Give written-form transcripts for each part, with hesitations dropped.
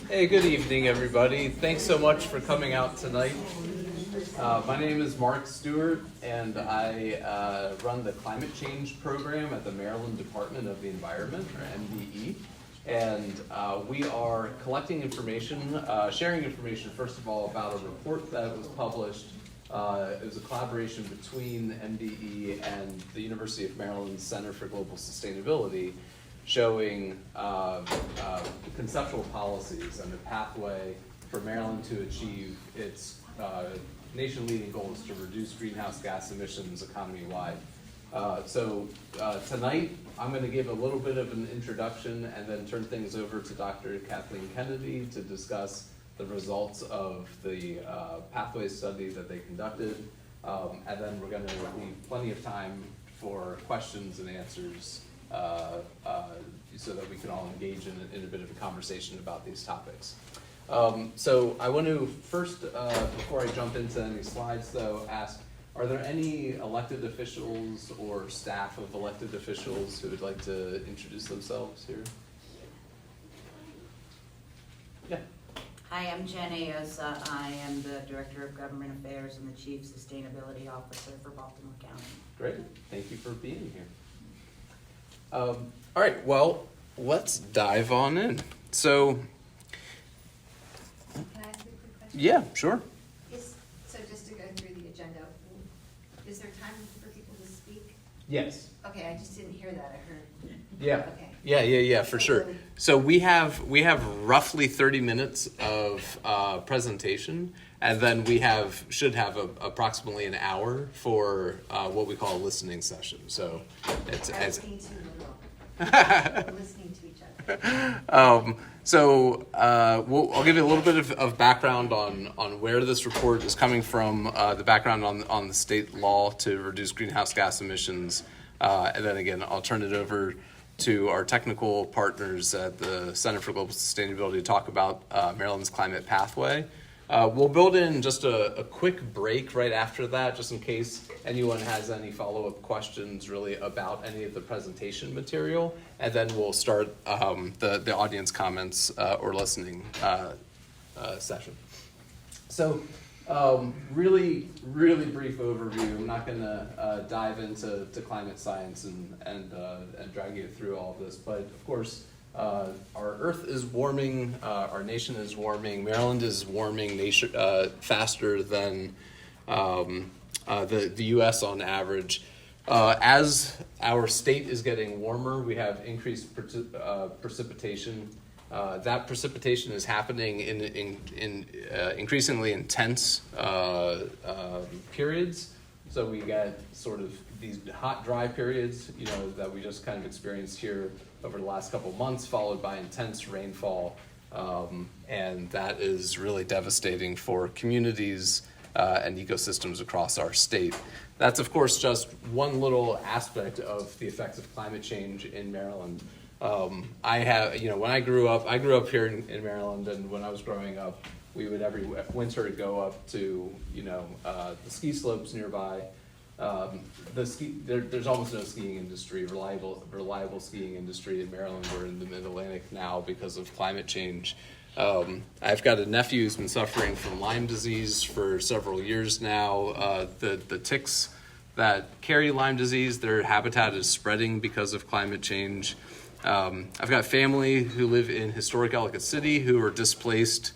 Hey, good evening, everybody. Thanks so much for coming out tonight. My name is Mark Stewart, and I run the Climate Change Program at the Maryland Department of the Environment, or MDE. And we are collecting information, sharing information, first of all, about a report that was published. It was a collaboration between MDE and the University of Maryland's Center for Global Sustainability, showing conceptual policies and the pathway for Maryland to achieve its nation-leading goals to reduce greenhouse gas emissions economy-wide. So tonight, I'm going to give a little bit of an introduction and then turn things over to Dr. Kathleen Kennedy to discuss the results of the pathway study that they conducted. And then we're going to leave plenty of time for questions and answers so that we can all engage in a bit of a conversation about these topics. So I want to first, before I jump into any slides though, ask, are there any elected officials or staff of elected officials who would like to introduce themselves here? Yeah. Hi, I'm Jen Ayosa. I am the Director of Government Affairs and the Chief Sustainability Officer for Baltimore County. Great, thank you for being here. All right, well, let's dive on in. So, Can I ask you a quick question? yeah, sure. So just to go through the agenda, is there time for people to speak? Yes. Okay, I just didn't hear that, I heard. Yeah. Okay. Yeah, for sure. So we have roughly 30 minutes of presentation, and then we should have approximately an hour for what we call a listening session. So it's I was being too literal. Listening to each other. I'll give you a little bit of background on where this report is coming from, the background on the state law to reduce greenhouse gas emissions, and then again, I'll turn it over to our technical partners at the Center for Global Sustainability to talk about Maryland's climate pathway. We'll build in just a quick break right after that, just in case anyone has any follow-up questions really about any of the presentation material, and then we'll start the audience comments or listening session. So really brief overview. I'm not going to dive into climate science and drag you through all of this, but of course, our Earth is warming, our nation is warming, Maryland is warming faster than the U.S. on average. As our state is getting warmer, we have increased precipitation. That precipitation is happening in increasingly intense periods. So we get sort of these hot, dry periods, that we just kind of experienced here over the last couple of months, followed by intense rainfall. And that is really devastating for communities and ecosystems across our state. That's, of course, just one little aspect of the effects of climate change in Maryland. When I grew up here in Maryland, and when I was growing up, we would every winter go up to, the ski slopes nearby. There's almost no skiing industry, reliable skiing industry in Maryland. We're in the Mid-Atlantic now because of climate change. I've got a nephew who's been suffering from Lyme disease for several years now. The ticks that carry Lyme disease, their habitat is spreading because of climate change. I've got family who live in historic Ellicott City who were displaced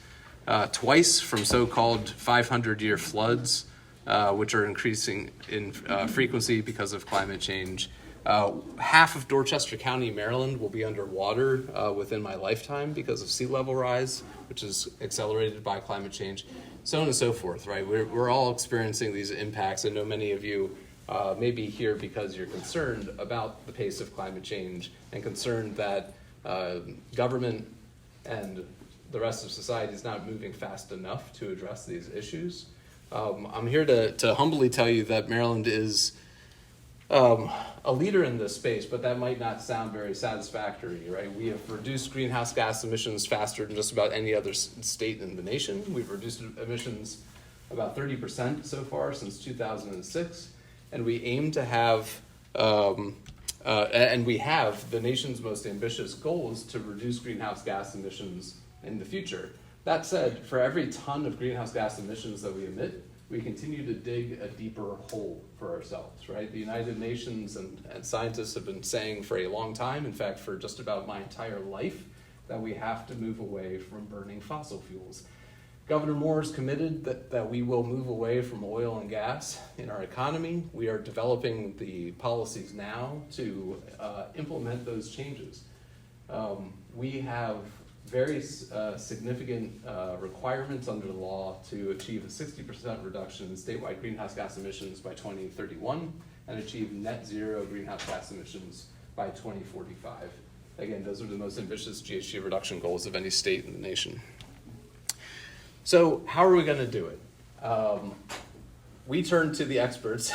twice from so-called 500-year floods, which are increasing in frequency because of climate change. Half of Dorchester County, Maryland, will be underwater within my lifetime because of sea level rise, which is accelerated by climate change, so on and so forth, right? We're all experiencing these impacts. I know many of you may be here because you're concerned about the pace of climate change and concerned that government and the rest of society is not moving fast enough to address these issues. I'm here to humbly tell you that Maryland is a leader in this space, but that might not sound very satisfactory, right? We have reduced greenhouse gas emissions faster than just about any other state in the nation. We've reduced emissions about 30% so far since 2006, and we aim to have and we have the nation's most ambitious goals to reduce greenhouse gas emissions in the future. That said, for every ton of greenhouse gas emissions that we emit, we continue to dig a deeper hole for ourselves, right? The United Nations and scientists have been saying for a long time, in fact, for just about my entire life, that we have to move away from burning fossil fuels. Governor Moore is committed that we will move away from oil and gas in our economy. We are developing the policies now to implement those changes. We have very significant requirements under the law to achieve a 60% reduction in statewide greenhouse gas emissions by 2031 and achieve net zero greenhouse gas emissions by 2045. Again, those are the most ambitious GHG reduction goals of any state in the nation. So how are we going to do it? We turn to the experts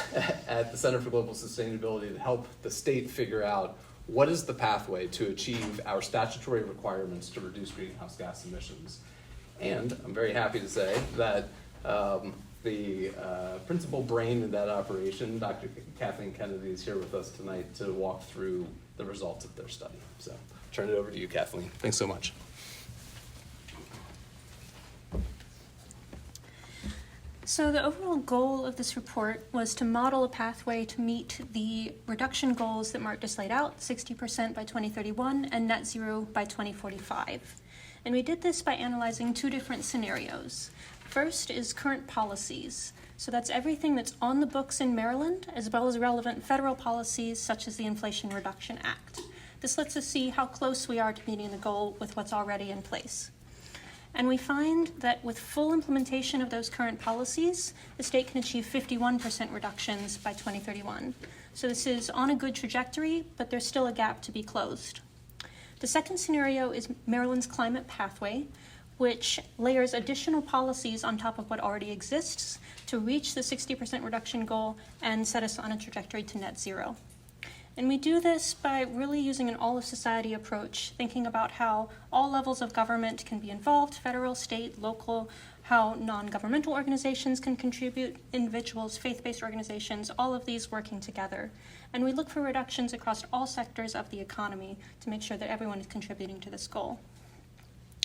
at the Center for Global Sustainability to help the state figure out what is the pathway to achieve our statutory requirements to reduce greenhouse gas emissions. And I'm very happy to say that the principal brain in that operation, Dr. Kathleen Kennedy, is here with us tonight to walk through the results of their study. So turn it over to you, Kathleen. Thanks so much. So the overall goal of this report was to model a pathway to meet the reduction goals that Mark just laid out, 60% by 2031 and net zero by 2045. And we did this by analyzing two different scenarios. First is current policies. So that's everything that's on the books in Maryland, as well as relevant federal policies such as the Inflation Reduction Act. This lets us see how close we are to meeting the goal with what's already in place. And we find that with full implementation of those current policies, the state can achieve 51% reductions by 2031. So this is on a good trajectory, but there's still a gap to be closed. The second scenario is Maryland's climate pathway, which layers additional policies on top of what already exists to reach the 60% reduction goal and set us on a trajectory to net zero. And we do this by really using an all-of-society approach, thinking about how all levels of government can be involved, federal, state, local, how non-governmental organizations can contribute, individuals, faith-based organizations, all of these working together. And we look for reductions across all sectors of the economy to make sure that everyone is contributing to this goal.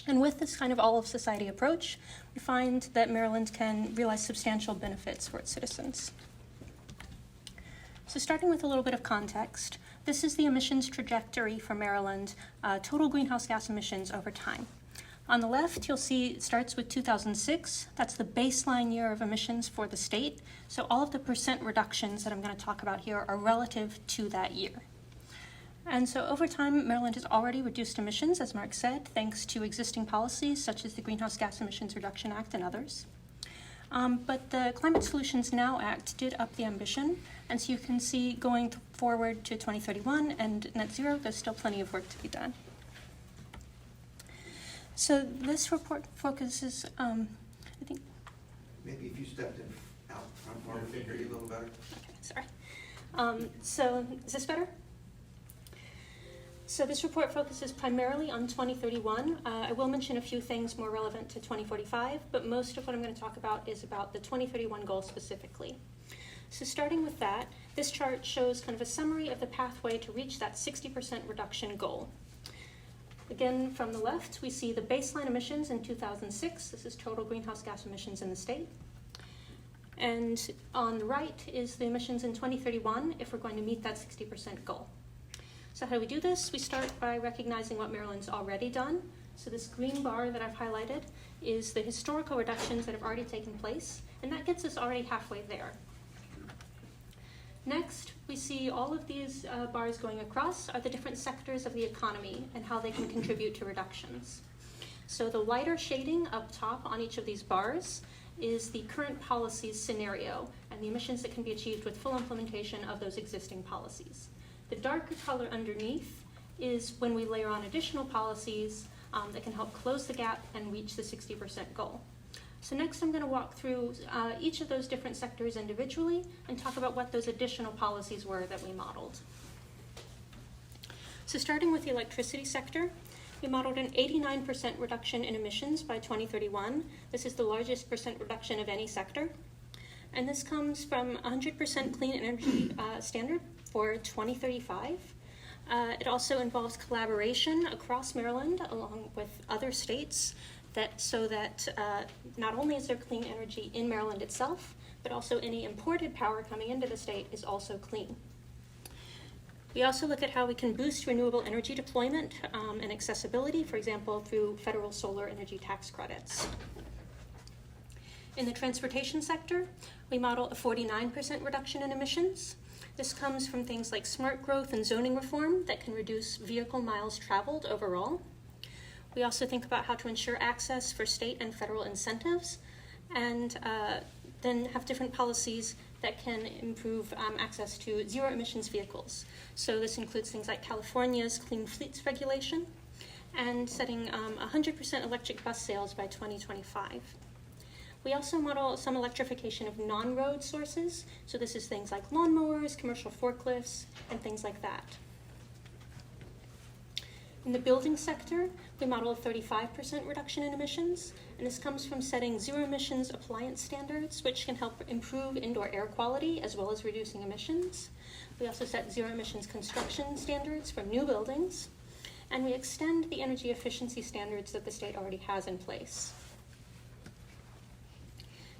And with this kind of all-of-society approach, we find that Maryland can realize substantial benefits for its citizens. So starting with a little bit of context, this is the emissions trajectory for Maryland, total greenhouse gas emissions over time. On the left, you'll see it starts with 2006. That's the baseline year of emissions for the state. So all of the percent reductions that I'm going to talk about here are relative to that year. And so over time, Maryland has already reduced emissions, as Mark said, thanks to existing policies such as the Greenhouse Gas Emissions Reduction Act and others. But the Climate Solutions Now Act did up the ambition, and so you can see going forward to 2031 and net zero, there's still plenty of work to be done. So this report focuses, I think... Maybe if you stepped out front more, we can hear you a little better. Okay, sorry. So is this better? So this report focuses primarily on 2031. I will mention a few things more relevant to 2045, but most of what I'm going to talk about is about the 2031 goal specifically. So starting with that, this chart shows kind of a summary of the pathway to reach that 60% reduction goal. Again, from the left, we see the baseline emissions in 2006. This is total greenhouse gas emissions in the state. And on the right is the emissions in 2031 if we're going to meet that 60% goal. So how do we do this? We start by recognizing what Maryland's already done. So this green bar that I've highlighted is the historical reductions that have already taken place, and that gets us already halfway there. Next, we see all of these bars going across are the different sectors of the economy and how they can contribute to reductions. So the lighter shading up top on each of these bars is the current policies scenario and the emissions that can be achieved with full implementation of those existing policies. The darker color underneath is when we layer on additional policies that can help close the gap and reach the 60% goal. So next I'm going to walk through each of those different sectors individually and talk about what those additional policies were that we modeled. So starting with the electricity sector, we modeled an 89% reduction in emissions by 2031. This is the largest percent reduction of any sector. And this comes from 100% clean energy standard. for 2035. It also involves collaboration across Maryland along with other states so that not only is there clean energy in Maryland itself, but also any imported power coming into the state is also clean. We also look at how we can boost renewable energy deployment and accessibility, for example, through federal solar energy tax credits. In the transportation sector, we model a 49% reduction in emissions. This comes from things like smart growth and zoning reform that can reduce vehicle miles traveled overall. We also think about how to ensure access for state and federal incentives, and then have different policies that can improve access to zero emissions vehicles. So this includes things like California's Clean Fleets regulation and setting 100% electric bus sales by 2025. We also model some electrification of non-road sources. So this is things like lawnmowers, commercial forklifts, and things like that. In the building sector, we model a 35% reduction in emissions, and this comes from setting zero emissions appliance standards, which can help improve indoor air quality as well as reducing emissions. We also set zero emissions construction standards for new buildings, and we extend the energy efficiency standards that the state already has in place.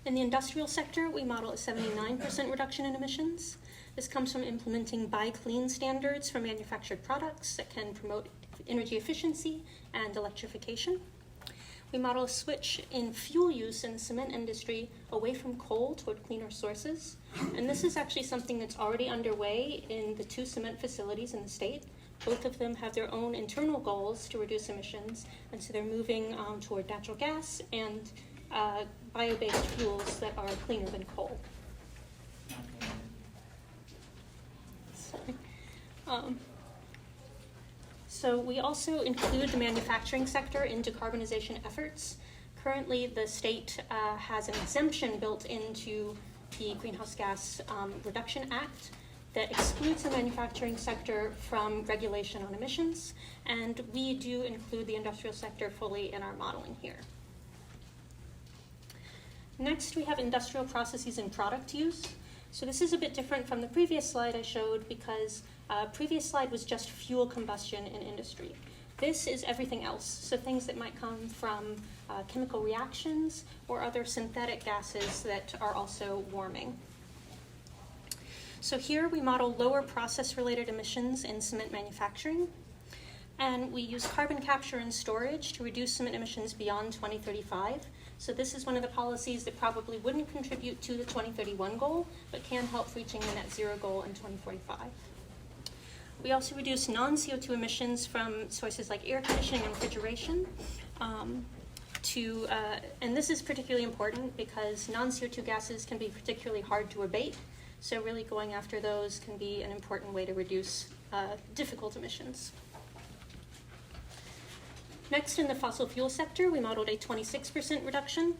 In the industrial sector, we model a 79% reduction in emissions. This comes from implementing Buy Clean standards for manufactured products that can promote energy efficiency and electrification. We model a switch in fuel use in the cement industry away from coal toward cleaner sources. And this is actually something that's already underway in the 2 cement facilities in the state. Both of them have their own internal goals to reduce emissions, and so they're moving toward natural gas and bio-based fuels that are cleaner than coal. So we also include the manufacturing sector in decarbonization efforts. Currently, the state has an exemption built into the Greenhouse Gas Reduction Act that excludes the manufacturing sector from regulation on emissions, and we do include the industrial sector fully in our modeling here. Next, we have industrial processes and product use. So this is a bit different from the previous slide I showed because previous slide was just fuel combustion in industry. This is everything else, so things that might come from chemical reactions or other synthetic gases that are also warming. So here we model lower process-related emissions in cement manufacturing, and we use carbon capture and storage to reduce cement emissions beyond 2035. So this is one of the policies that probably wouldn't contribute to the 2031 goal, but can help reaching the net zero goal in 2045. We also reduce non-CO2 emissions from sources like air conditioning and refrigeration. And this is particularly important because non-CO2 gases can be particularly hard to abate. So really going after those can be an important way to reduce difficult emissions. Next, in the fossil fuel sector, we modeled a 26% reduction.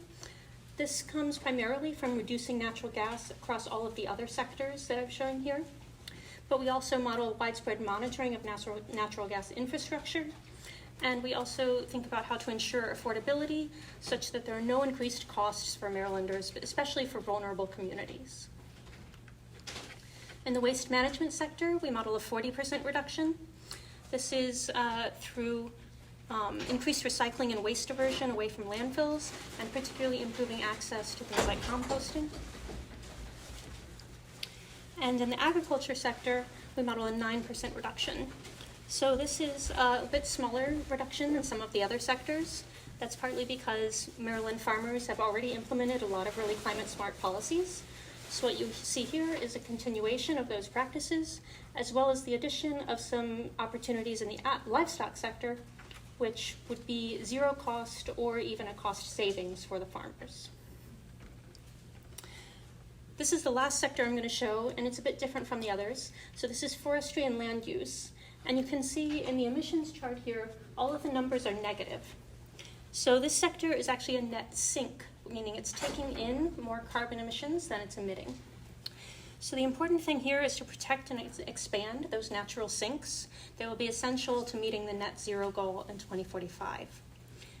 This comes primarily from reducing natural gas across all of the other sectors that I've shown here. But we also model widespread monitoring of natural gas infrastructure. And we also think about how to ensure affordability such that there are no increased costs for Marylanders, but especially for vulnerable communities. In the waste management sector, we model a 40% reduction. This is through increased recycling and waste diversion away from landfills, and particularly improving access to things like composting. And in the agriculture sector, we model a 9% reduction. So this is a bit smaller reduction than some of the other sectors. That's partly because Maryland farmers have already implemented a lot of really climate smart policies. So what you see here is a continuation of those practices, as well as the addition of some opportunities in the livestock sector, which would be zero cost or even a cost savings for the farmers. This is the last sector I'm going to show, and it's a bit different from the others. So this is forestry and land use. And you can see in the emissions chart here, all of the numbers are negative. So this sector is actually a net sink, meaning it's taking in more carbon emissions than it's emitting. So the important thing here is to protect and expand those natural sinks that will be essential to meeting the net zero goal in 2045.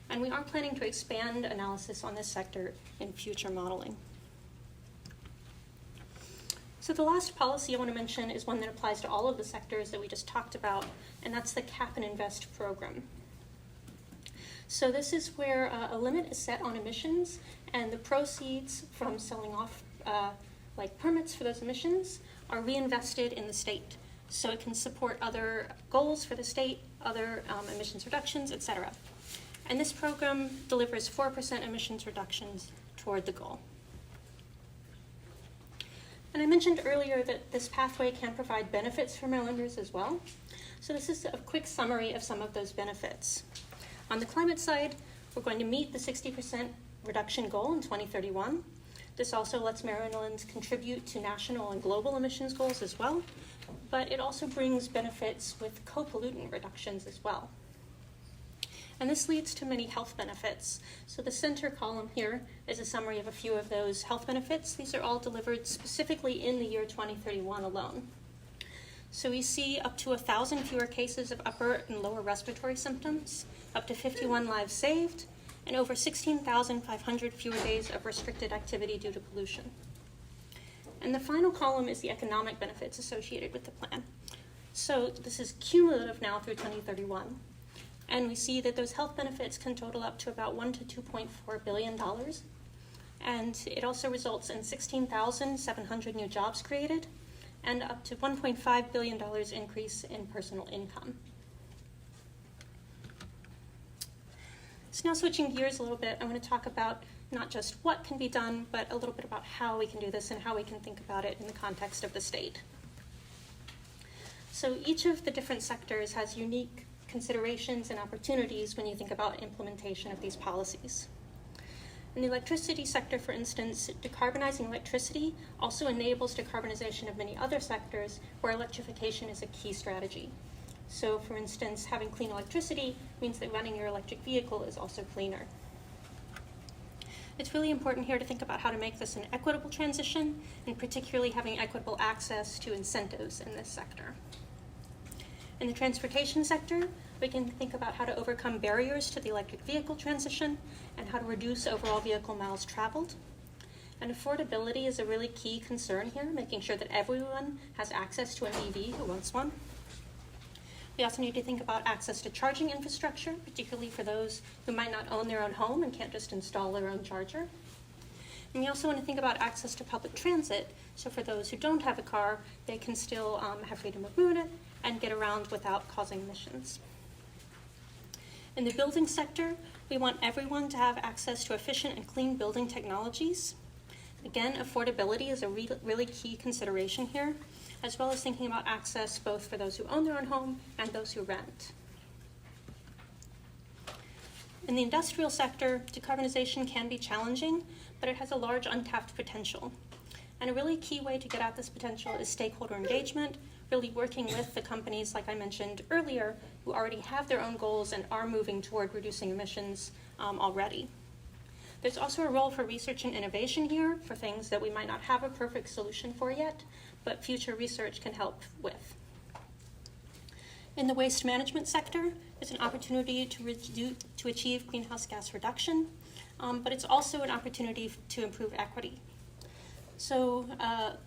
And we are planning to expand analysis on this sector in future modeling. So the last policy I want to mention is one that applies to all of the sectors that we just talked about, and that's the Cap and Invest program. So this is where a limit is set on emissions, and the proceeds from selling off like permits for those emissions are reinvested in the state. So it can support other goals for the state, other emissions reductions, etc. And this program delivers 4% emissions reductions toward the goal. And I mentioned earlier that this pathway can provide benefits for Marylanders as well. So this is a quick summary of some of those benefits. On the climate side, we're going to meet the 60% reduction goal in 2031. This also lets Maryland contribute to national and global emissions goals as well, but it also brings benefits with co-pollutant reductions as well. And this leads to many health benefits. So the center column here is a summary of a few of those health benefits. These are all delivered specifically in the year 2031 alone. So we see up to 1,000 fewer cases of upper and lower respiratory symptoms, up to 51 lives saved, and over 16,500 fewer days of restricted activity due to pollution. And the final column is the economic benefits associated with the plan. So this is cumulative now through 2031. And we see that those health benefits can total up to about $1 to $2.4 billion. And it also results in 16,700 new jobs created and up to $1.5 billion increase in personal income. So now switching gears a little bit, I want to talk about not just what can be done, but a little bit about how we can do this and how we can think about it in the context of the state. So each of the different sectors has unique considerations and opportunities when you think about implementation of these policies. In the electricity sector, for instance, decarbonizing electricity also enables decarbonization of many other sectors where electrification is a key strategy. So, for instance, having clean electricity means that running your electric vehicle is also cleaner. It's really important here to think about how to make this an equitable transition, and particularly having equitable access to incentives in this sector. In the transportation sector, we can think about how to overcome barriers to the electric vehicle transition and how to reduce overall vehicle miles traveled. And affordability is a really key concern here, making sure that everyone has access to an EV who wants one. We also need to think about access to charging infrastructure, particularly for those who might not own their own home and can't just install their own charger. And we also want to think about access to public transit. So for those who don't have a car, they can still have freedom of movement and get around without causing emissions. In the building sector, we want everyone to have access to efficient and clean building technologies. Again, affordability is a really key consideration here, as well as thinking about access both for those who own their own home and those who rent. In the industrial sector, decarbonization can be challenging, but it has a large untapped potential. And a really key way to get at this potential is stakeholder engagement, really working with the companies, like I mentioned earlier, who already have their own goals and are moving toward reducing emissions already. There's also a role for research and innovation here for things that we might not have a perfect solution for yet, but future research can help with. In the waste management sector, it's an opportunity to achieve greenhouse gas reduction, but it's also an opportunity to improve equity. So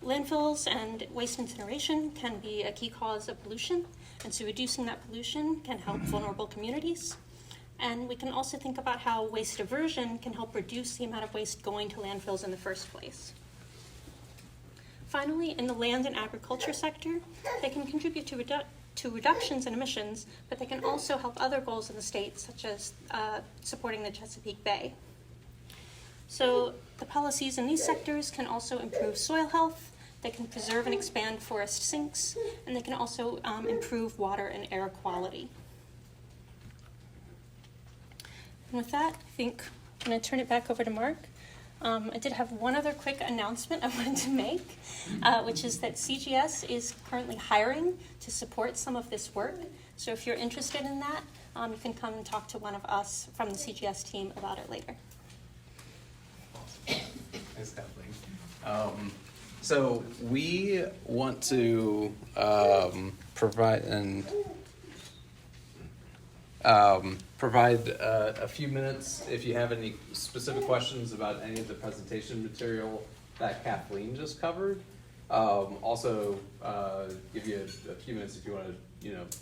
landfills and waste incineration can be a key cause of pollution, and so reducing that pollution can help vulnerable communities. And we can also think about how waste diversion can help reduce the amount of waste going to landfills in the first place. Finally, in the land and agriculture sector, they can contribute to reductions in emissions, but they can also help other goals in the state, such as supporting the Chesapeake Bay. So the policies in these sectors can also improve soil health, they can preserve and expand forest sinks, and they can also improve water and air quality. And with that, I think I'm going to turn it back over to Mark. I did have one other quick announcement I wanted to make, which is that CGS is currently hiring to support some of this work. So if you're interested in that, you can come and talk to one of us from the CGS team about it later. Thanks, Kathleen. So we want to provide a few minutes if you have any specific questions about any of the presentation material that Kathleen just covered. Also, give you a few minutes if you want to,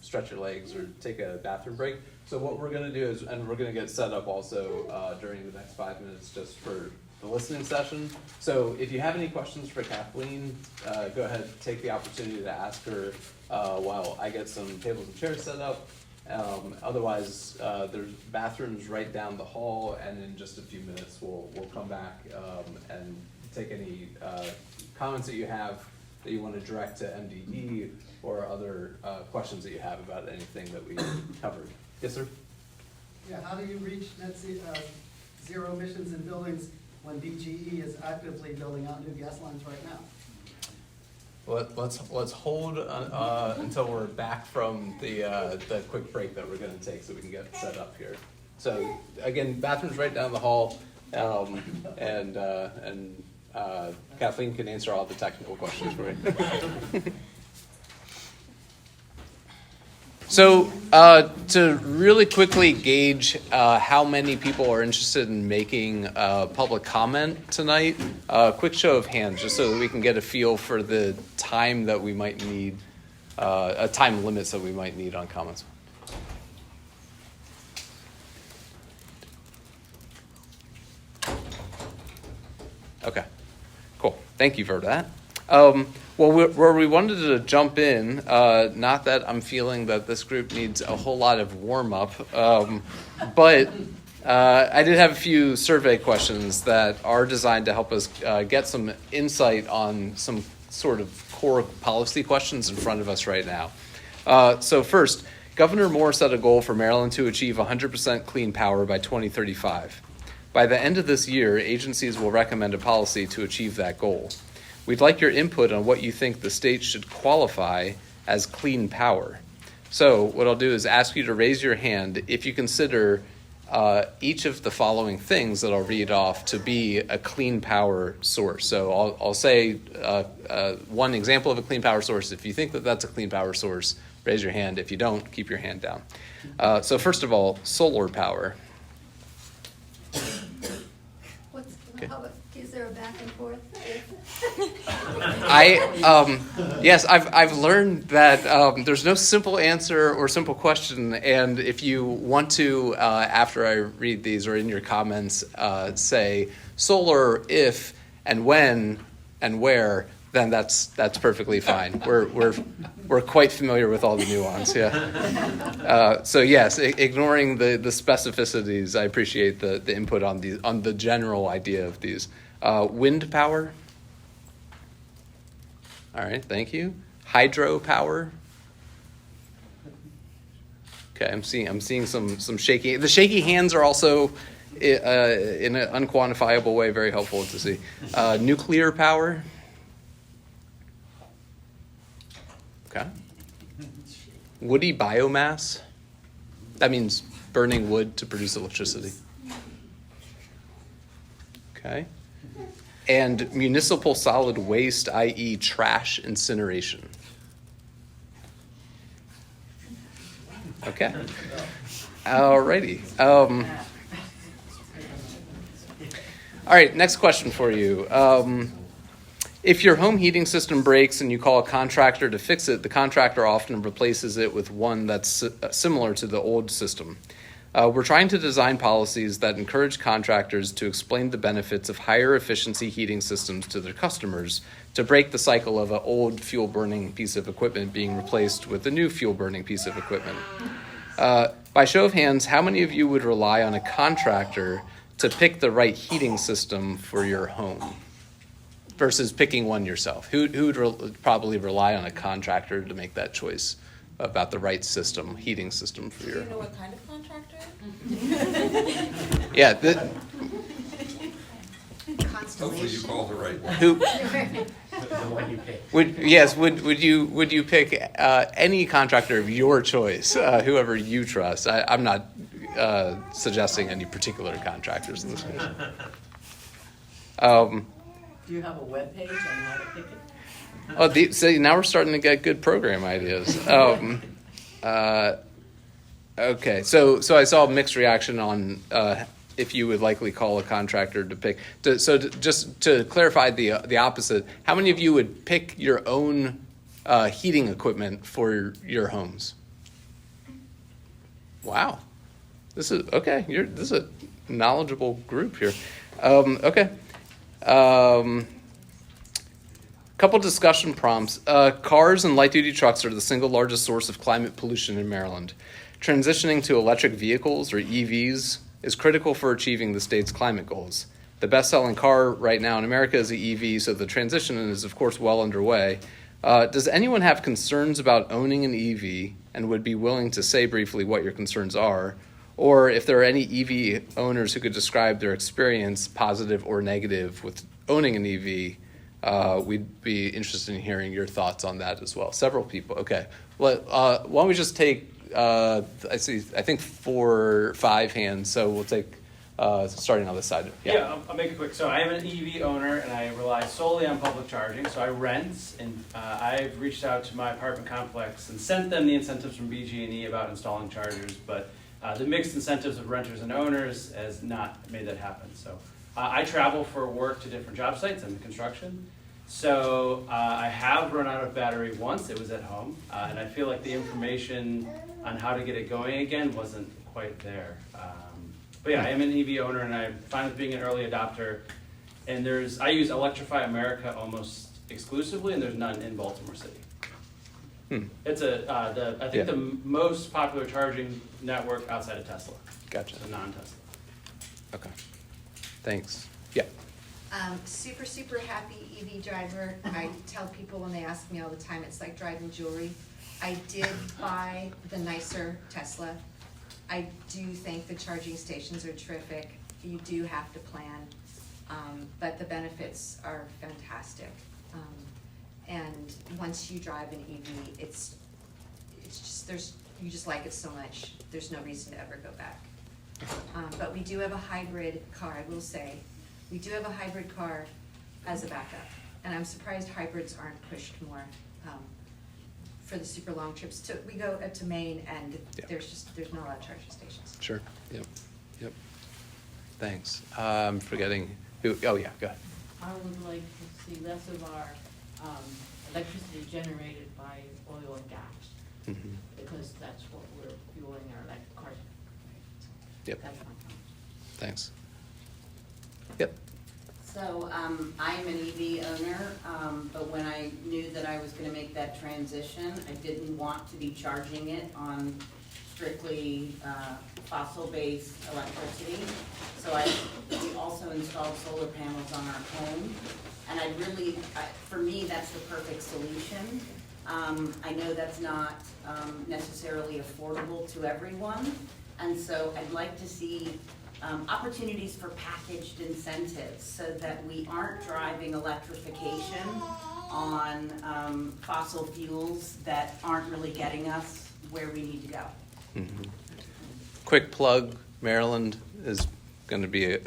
stretch your legs or take a bathroom break. So what we're going to do is, and we're going to get set up also during the next 5 minutes just for the listening session. So if you have any questions for Kathleen, go ahead, take the opportunity to ask her while I get some tables and chairs set up. Otherwise, there's bathrooms right down the hall, and in just a few minutes we'll come back and take any comments that you have that you want to direct to MDE or other questions that you have about anything that we covered. Yes, sir? Yeah, how do you reach zero emissions in buildings when BGE is actively building out new gas lines right now? Let's hold until we're back from the quick break that we're going to take so we can get set up here. So again, bathrooms right down the hall, and Kathleen can answer all the technical questions for you. So to really quickly gauge how many people are interested in making public comment tonight, quick show of hands, just so that we can get a feel for the time that we might need, time limits that we might need on comments. Okay, cool. Thank you for that. Well, where we wanted to jump in, not that I'm feeling that this group needs a whole lot of warm-up, but I did have a few survey questions that are designed to help us get some insight on some sort of core policy questions in front of us right now. So first, Governor Moore set a goal for Maryland to achieve 100% clean power by 2035. By the end of this year, agencies will recommend a policy to achieve that goal. We'd like your input on what you think the state should qualify as clean power. So what I'll do is ask you to raise your hand if you consider each of the following things that I'll read off to be a clean power source. So I'll say one example of a clean power source. If you think that that's a clean power source, raise your hand. If you don't, keep your hand down. So first of all, solar power. Is there a back and forth? Yes, I've learned that there's no simple answer or simple question, and if you want to, after I read these or in your comments, say solar if and when and where, then that's perfectly fine. We're quite familiar with all the nuance. Yeah. So yes, ignoring the specificities, I appreciate the input on the general idea of these. Wind power. All right, thank you. Hydro power. Okay, I'm seeing some shaky. The shaky hands are also in an unquantifiable way very helpful to see. Nuclear power. Okay. Woody biomass. That means burning wood to produce electricity. Okay. And municipal solid waste, i.e. trash incineration. Okay. Alrighty. All right, next question for you. If your home heating system breaks and you call a contractor to fix it, the contractor often replaces it with one that's similar to the old system. We're trying to design policies that encourage contractors to explain the benefits of higher efficiency heating systems to their customers to break the cycle of an old fuel-burning piece of equipment being replaced with a new fuel-burning piece of equipment. By show of hands, how many of you would rely on a contractor to pick the right heating system for your home versus picking one yourself? Who would probably rely on a contractor to make that choice about the right heating system for your home? Do you know what kind of contractor? Yeah. Hopefully you call the right one. Who? The one you pick. Would you pick any contractor of your choice, whoever you trust? I'm not suggesting any particular contractors in this case. Do you have a web page on how to pick it? So now we're starting to get good program ideas. Okay, so I saw a mixed reaction on if you would likely call a contractor to pick. Just to clarify the opposite, how many of you would pick your own heating equipment for your homes? Wow, this is okay. This is a knowledgeable group here. Okay. Couple discussion prompts. Cars and light-duty trucks are the single largest source of climate pollution in Maryland. Transitioning to electric vehicles, or EVs, is critical for achieving the state's climate goals. The best-selling car right now in America is the EV, so the transition is, of course, well underway. Does anyone have concerns about owning an EV and would be willing to say briefly what your concerns are? Or if there are any EV owners who could describe their experience, positive or negative, with owning an EV, we'd be interested in hearing your thoughts on that as well. Several people. Okay. Well, why don't we just take, I think 4 or 5 hands, so we'll take, starting on this side. Yeah, I'll make it quick. So I am an EV owner, and I rely solely on public charging. So I rent, and I've reached out to my apartment complex and sent them the incentives from BG&E about installing chargers, but the mixed incentives of renters and owners has not made that happen. So I travel for work to different job sites in construction. So I have run out of battery once. It was at home, and I feel like the information on how to get it going again wasn't quite there. But yeah, I am an EV owner, and I'm fine with being an early adopter. And I use Electrify America almost exclusively, and there's none in Baltimore City. It's I think the most popular charging network outside of Tesla. Gotcha. So non-Tesla. Okay. Thanks. Yeah. Super, super happy EV driver. I tell people when they ask me all the time, it's like driving jewelry. I did buy the nicer Tesla. I do think the charging stations are terrific. You do have to plan, but the benefits are fantastic. And once you drive an EV, it's just, you just like it so much, there's no reason to ever go back. But we do have a hybrid car, I will say. We do have a hybrid car as a backup. And I'm surprised hybrids aren't pushed more for the super long trips. We go to Maine, and there's not a lot of charging stations. Sure. Yep. Thanks. I'm forgetting who. Oh yeah, go ahead. I would like to see less of our electricity generated by oil and gas, because that's what we're fueling our electric cars. Yep. That's my comment. Thanks. Yep. So I'm an EV owner, but when I knew that I was going to make that transition, I didn't want to be charging it on strictly fossil-based electricity. So we also installed solar panels on our home, and for me, that's the perfect solution. I know that's not necessarily affordable to everyone, and so I'd like to see opportunities for packaged incentives so that we aren't driving electrification on fossil fuels that aren't really getting us where we need to go. Quick plug, Maryland is going to be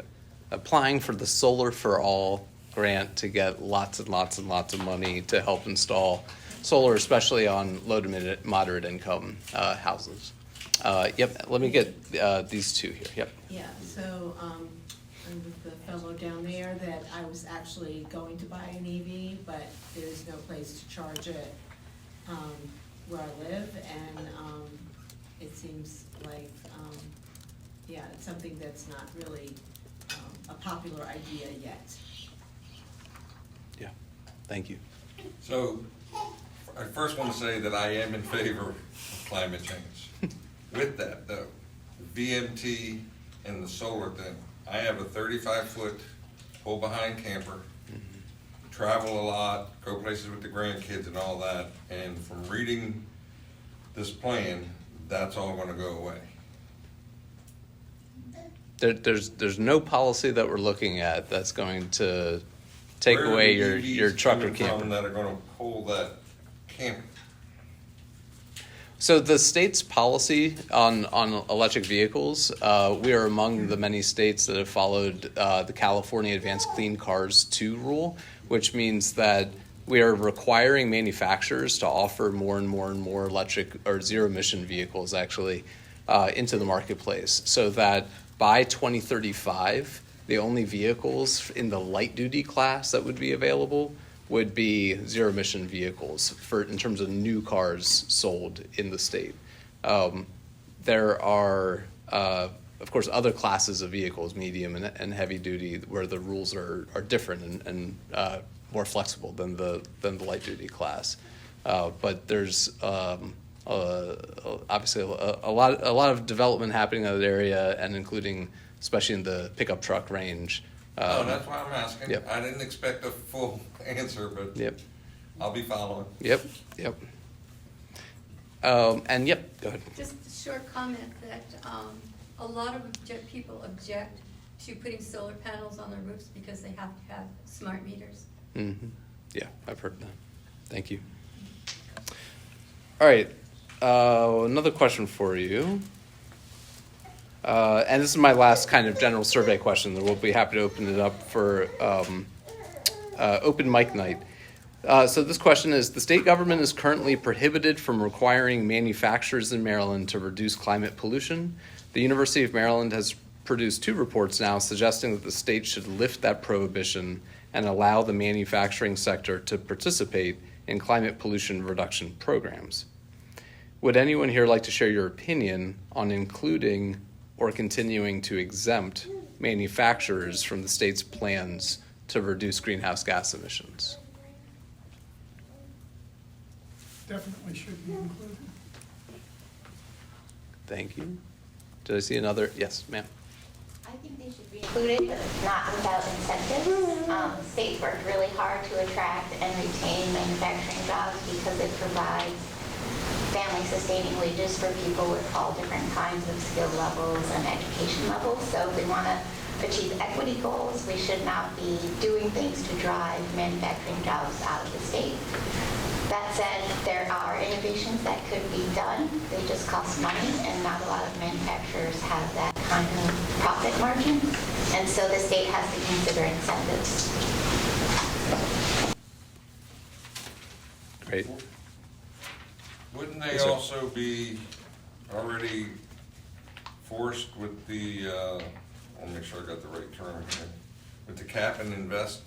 applying for the Solar for All grant to get lots and lots and lots of money to help install solar, especially on low to moderate income houses. Yep, let me get these two here. Yep. Yeah, so I'm with the fellow down there that I was actually going to buy an EV, but there's no place to charge it where I live, and it seems like, it's something that's not really a popular idea yet. Yeah, thank you. So, I first want to say that I am in favor of climate change. With that, though, VMT and the solar thing, I have a 35-foot pull-behind camper, travel a lot, go places with the grandkids and all that, and from reading this plan, that's all going to go away. There's no policy that we're looking at that's going to take away your truck or camper. That are going to pull that camper. So the state's policy on electric vehicles, we are among the many states that have followed the California Advanced Clean Cars 2 rule, which means that we are requiring manufacturers to offer more and more and more electric or zero emission vehicles actually into the marketplace, so that by 2035, the only vehicles in the light-duty class that would be available would be zero-emission vehicles in terms of new cars sold in the state. There are, of course, other classes of vehicles, medium and heavy-duty, where the rules are different and more flexible than the light-duty class. But there's obviously a lot of development happening in that area, and including especially in the pickup truck range. That's why I'm asking. Yep. I didn't expect a full answer, but Yep. I'll be following. Yep. And go ahead. Just a short comment that a lot of people object to putting solar panels on their roofs because they have to have smart meters. Mm-hmm. Yeah, I've heard that. Thank you. All right, another question for you. And this is my last kind of general survey question. We'll be happy to open it up for open mic night. So this question is, the state government is currently prohibited from requiring manufacturers in Maryland to reduce climate pollution. The University of Maryland has produced 2 reports now suggesting that the state should lift that prohibition and allow the manufacturing sector to participate in climate pollution reduction programs. Would anyone here like to share your opinion on including or continuing to exempt manufacturers from the state's plans to reduce greenhouse gas emissions? Definitely should be included. Thank you. Did I see another? Yes, ma'am. I think they should be included, but not without incentives. States work really hard to attract and retain manufacturing jobs because it provides family-sustaining wages for people with all different kinds of skill levels and education levels. So if we want to achieve equity goals, we should not be doing things to drive manufacturing jobs out of the state. That said, there are innovations that could be done. They just cost money, and not a lot of manufacturers have that kind of profit margin. And so the state has to consider incentives. Great. Wouldn't they Yes, sir. also be already forced with the, I'll make sure I got the right term here, with the cap and invest?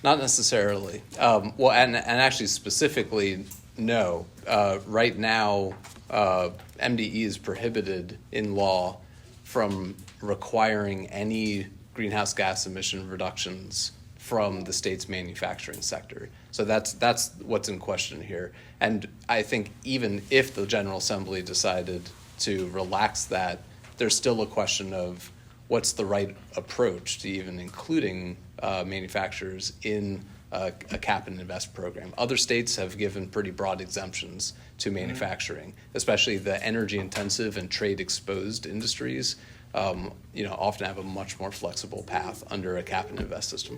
Not necessarily. Well, and actually specifically, no. Right now, MDE is prohibited in law from requiring any greenhouse gas emission reductions from the state's manufacturing sector. So that's what's in question here. And I think even if the General Assembly decided to relax that, there's still a question of what's the right approach to even including manufacturers in a cap and invest program. Other states have given pretty broad exemptions to manufacturing, especially the energy intensive and trade exposed industries, often have a much more flexible path under a cap and invest system.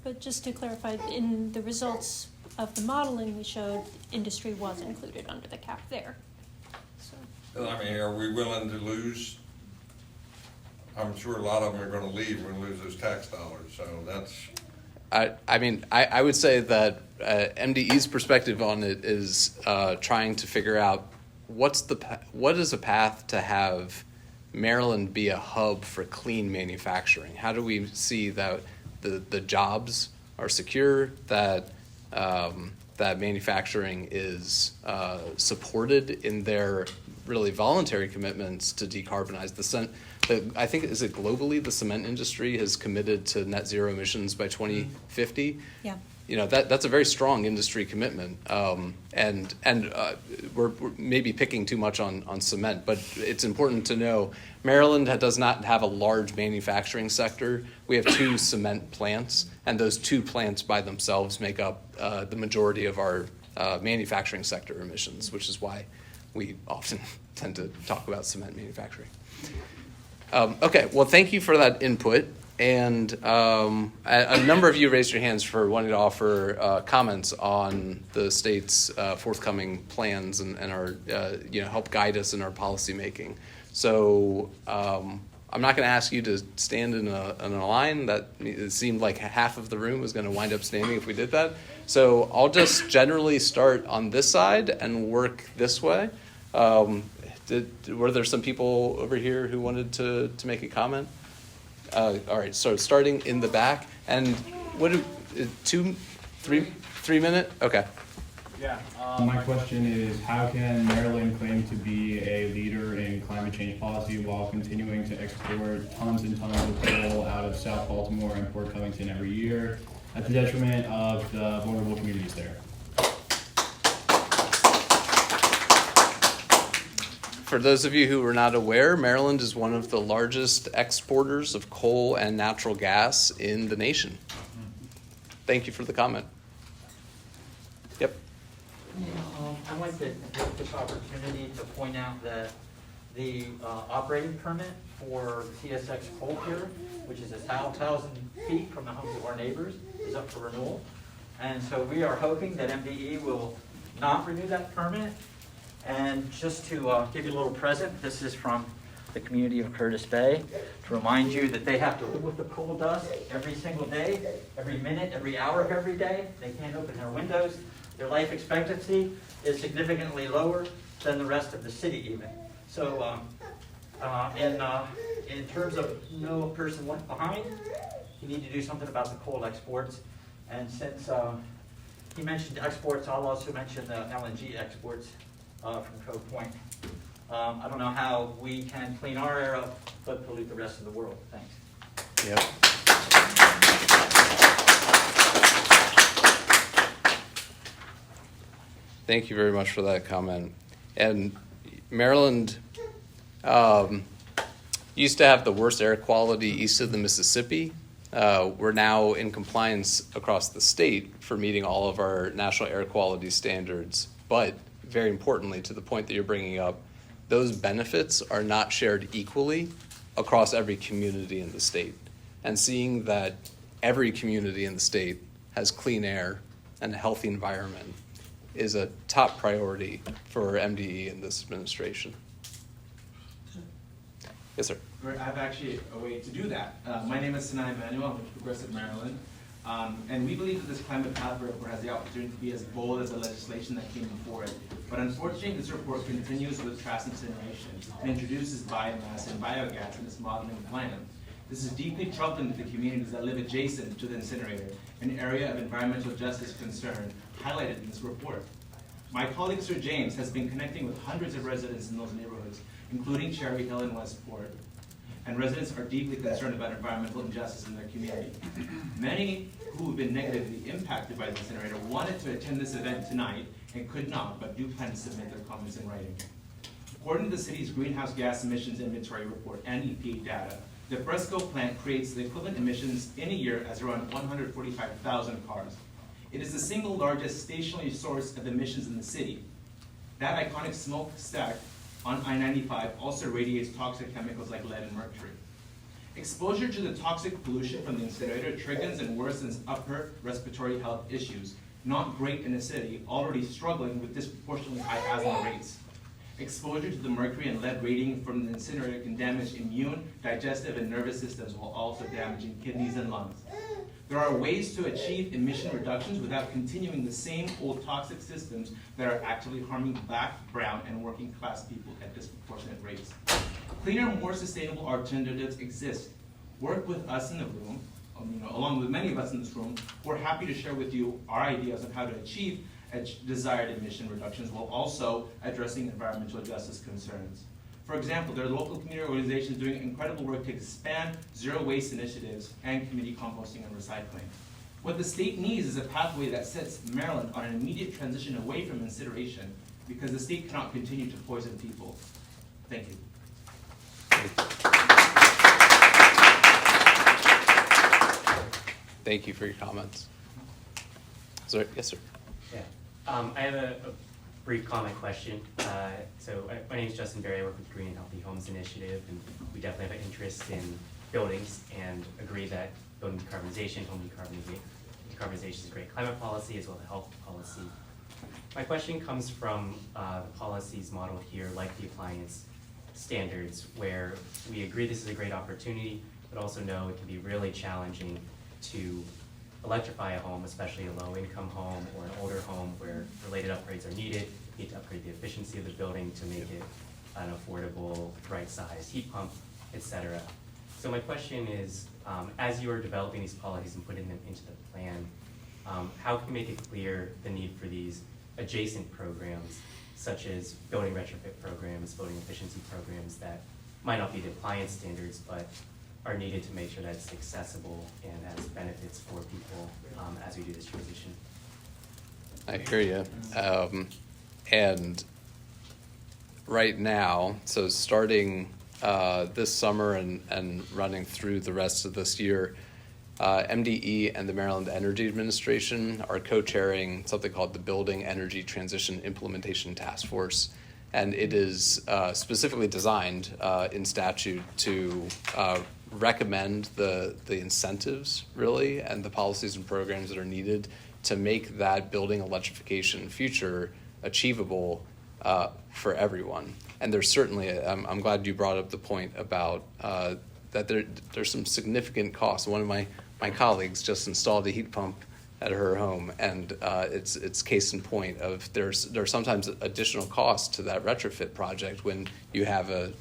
But just to clarify, in the results of the modeling we showed, industry was included under the cap there. So. I mean, are we willing to lose? I'm sure a lot of them are going to leave. We're going to lose those tax dollars. So that's. I would say that MDE's perspective on it is trying to figure out what is a path to have Maryland be a hub for clean manufacturing. How do we see that the jobs are secure, that manufacturing is supported in their really voluntary commitments to decarbonize. I think, is it globally, the cement industry has committed to net zero emissions by 2050? Yeah. That's a very strong industry commitment. And we're maybe picking too much on cement, but it's important to know Maryland does not have a large manufacturing sector. We have 2 cement plants, and those 2 plants by themselves make up the majority of our manufacturing sector emissions, which is why we often tend to talk about cement manufacturing. Okay, well, thank you for that input. And a number of you raised your hands for wanting to offer comments on the state's forthcoming plans and our help guide us in our policy making. So I'm not going to ask you to stand in a line. That it seemed like half of the room was going to wind up standing if we did that. So I'll just generally start on this side and work this way. Were there some people over here who wanted to make a comment? All right, so starting in the back, and what do, 3 minute? Okay. Yeah. My question is, how can Maryland claim to be a leader in climate change policy while continuing to export tons and tons of coal out of South Baltimore and Port Covington every year at the detriment of the vulnerable communities there? For those of you who are not aware, Maryland is one of the largest exporters of coal and natural gas in the nation. Thank you for the comment. Yep. I'd like to take this opportunity to point out that the operating permit for TSX coal pier, which is 1,000 feet from the homes of our neighbors, is up for renewal. And so we are hoping that MDE will not renew that permit. And just to give you a little present, this is from the community of Curtis Bay, to remind you that they have to live with the coal dust every single day, every minute, every hour of every day. They can't open their windows. Their life expectancy is significantly lower than the rest of the city even. So in terms of no person left behind, you need to do something about the coal exports. And since he mentioned exports, I'll also mention the LNG exports from Cove Point. I don't know how we can clean our air up, but pollute the rest of the world. Thanks. Yep. Thank you very much for that comment. And Maryland used to have the worst air quality east of the Mississippi. We're now in compliance across the state for meeting all of our national air quality standards. But very importantly, to the point that you're bringing up, those benefits are not shared equally across every community in the state. And seeing that every community in the state has clean air and a healthy environment is a top priority for MDE in this administration. Yes, sir. I have actually a way to do that. My name is Sinai Emanuel. I'm with Progressive Maryland. And we believe that this climate pathway report has the opportunity to be as bold as the legislation that came before it. But unfortunately, this report continues with trash incineration and introduces biomass and biogas in its modeling plan. This is deeply troubling to the communities that live adjacent to the incinerator, an area of environmental justice concern highlighted in this report. My colleague, Sir James, has been connecting with hundreds of residents in those neighborhoods, including Cherry Hill and Westport. And residents are deeply concerned about environmental injustice in their community. Many who have been negatively impacted by the incinerator wanted to attend this event tonight and could not, but do plan to submit their comments in writing. According to the city's greenhouse gas emissions inventory report and EPA data, the Fresco plant creates the equivalent emissions in a year as around 145,000 cars. It is the single largest stationary source of emissions in the city. That iconic smokestack on I-95 also radiates toxic chemicals like lead and mercury. Exposure to the toxic pollution from the incinerator triggers and worsens upper respiratory health issues, not great in a city already struggling with disproportionately high asthma rates. Exposure to the mercury and lead radiating from the incinerator can damage immune, digestive, and nervous systems while also damaging kidneys and lungs. There are ways to achieve emission reductions without continuing the same old toxic systems that are actively harming Black, brown, and working class people at disproportionate rates. Cleaner, more sustainable alternatives exist. Work with us in the room, along with many of us in this room, who are happy to share with you our ideas on how to achieve desired emission reductions while also addressing environmental justice concerns. For example, there are local community organizations doing incredible work to expand zero waste initiatives and community composting and recycling. What the state needs is a pathway that sets Maryland on an immediate transition away from incineration, because the state cannot continue to poison people. Thank you. Thank you for your comments. Sorry, yes, sir. Yeah, I have a brief comment question. My name is Justin Berry. I work with the Green and Healthy Homes Initiative, and we definitely have an interest in buildings and agree that building decarbonization, home decarbonization is a great climate policy as well as a health policy. My question comes from the policies modeled here, like the appliance standards, where we agree this is a great opportunity, but also know it can be really challenging to electrify a home, especially a low-income home or an older home where related upgrades are needed. You need to upgrade the efficiency of the building to make it an affordable, right-sized heat pump, et cetera. So my question is, as you are developing these policies and putting them into the plan, how can we make it clear the need for these adjacent programs, such as building retrofit programs, building efficiency programs that might not be the appliance standards, but are needed to make sure that it's accessible and has benefits for people as we do this transition? I hear you. And right now, so starting this summer and running through the rest of this year, MDE and the Maryland Energy Administration are co-chairing something called the Building Energy Transition Implementation Task Force. And it is specifically designed in statute to recommend the incentives, really, and the policies and programs that are needed to make that building electrification future achievable for everyone. And there's certainly, I'm glad you brought up the point about that there's some significant costs. One of my colleagues just installed a heat pump at her home, and it's case in point of there's sometimes additional costs to that retrofit project when you have a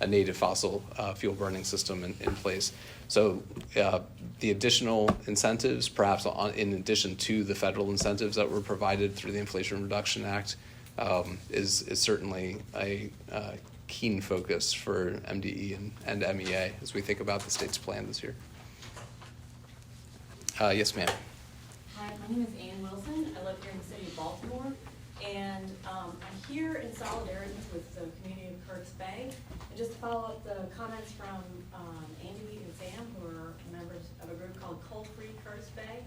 native fossil fuel burning system in place. So the additional incentives, perhaps in addition to the federal incentives that were provided through the Inflation Reduction Act, is certainly a keen focus for MDE and MEA as we think about the state's plan this year. Yes, ma'am. Hi, my name is Ann Wilson. I live here in the city of Baltimore, and I'm here in solidarity with the community of Curtis Bay. And just to follow up the comments from Andy and Sam, who are members of a group called Coal Free Curtis Bay,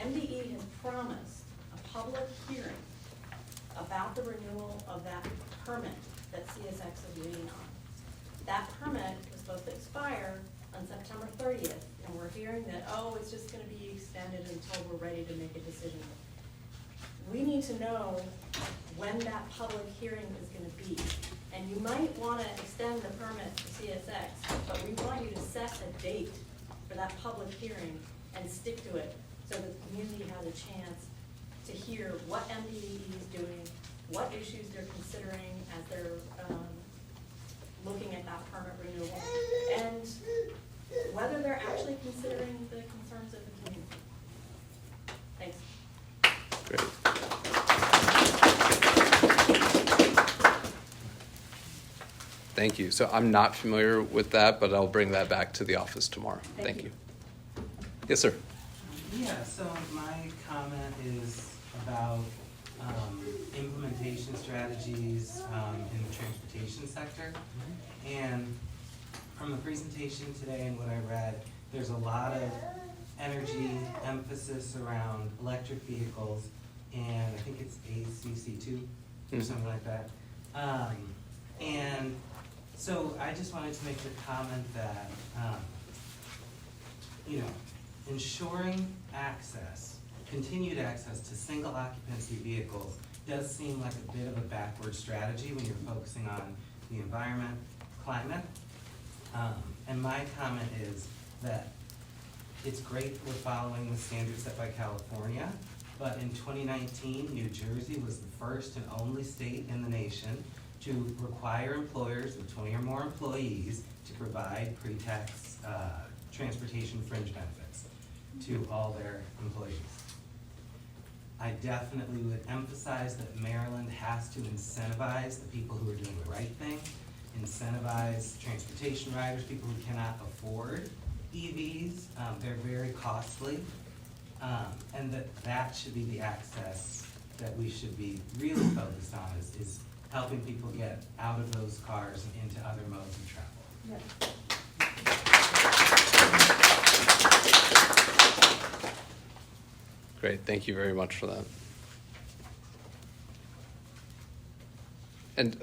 MDE has promised a public hearing about the renewal of that permit that CSX is waiting on. That permit was supposed to expire on September 30th, and we're hearing that, oh, it's just gonna be extended until we're ready to make a decision. We need to know when that public hearing is gonna be. And you might wanna extend the permit to CSX, but we want you to set a date for that public hearing and stick to it so that the community has a chance to hear what MDE is doing, what issues they're considering as they're looking at that permit renewal, and whether they're actually considering the concerns of the community. Thanks. Great. Thank you. So I'm not familiar with that, but I'll bring that back to the office tomorrow. Thank you. Yes, sir. Yeah, so my comment is about implementation strategies in the transportation sector. And from the presentation today and what I read, there's a lot of energy emphasis around electric vehicles, and I think it's ACC2 or something like that. And so I just wanted to make the comment that, ensuring access, continued access to single occupancy vehicles does seem like a bit of a backward strategy when you're focusing on the environment, climate. And my comment is that it's great we're following the standards set by California, but in 2019, New Jersey was the first and only state in the nation to require employers with 20 or more employees to provide pre-tax transportation fringe benefits to all their employees. I definitely would emphasize that Maryland has to incentivize the people who are doing the right thing, incentivize transportation riders, people who cannot afford EVs, they're very costly, and that should be the access that we should be really focused on is helping people get out of those cars and into other modes of travel. Yeah. Great. Thank you very much for that. And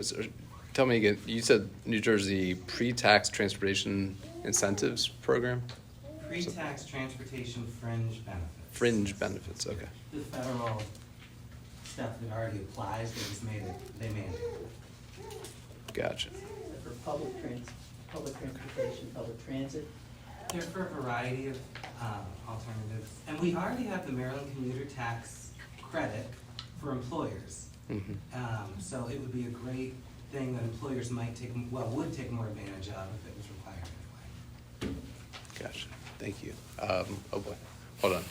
tell me again, you said New Jersey pre-tax transportation incentives program? Pre-tax transportation fringe benefits. Fringe benefits, okay. The federal stuff that already applies, they mandate it. Gotcha. For public transportation, public transit. They're for a variety of alternatives. And we already have the Maryland commuter tax credit for employers. So it would be a great thing that employers might take, would take more advantage of if it was required anyway. Gotcha, thank you. Oh boy, hold on.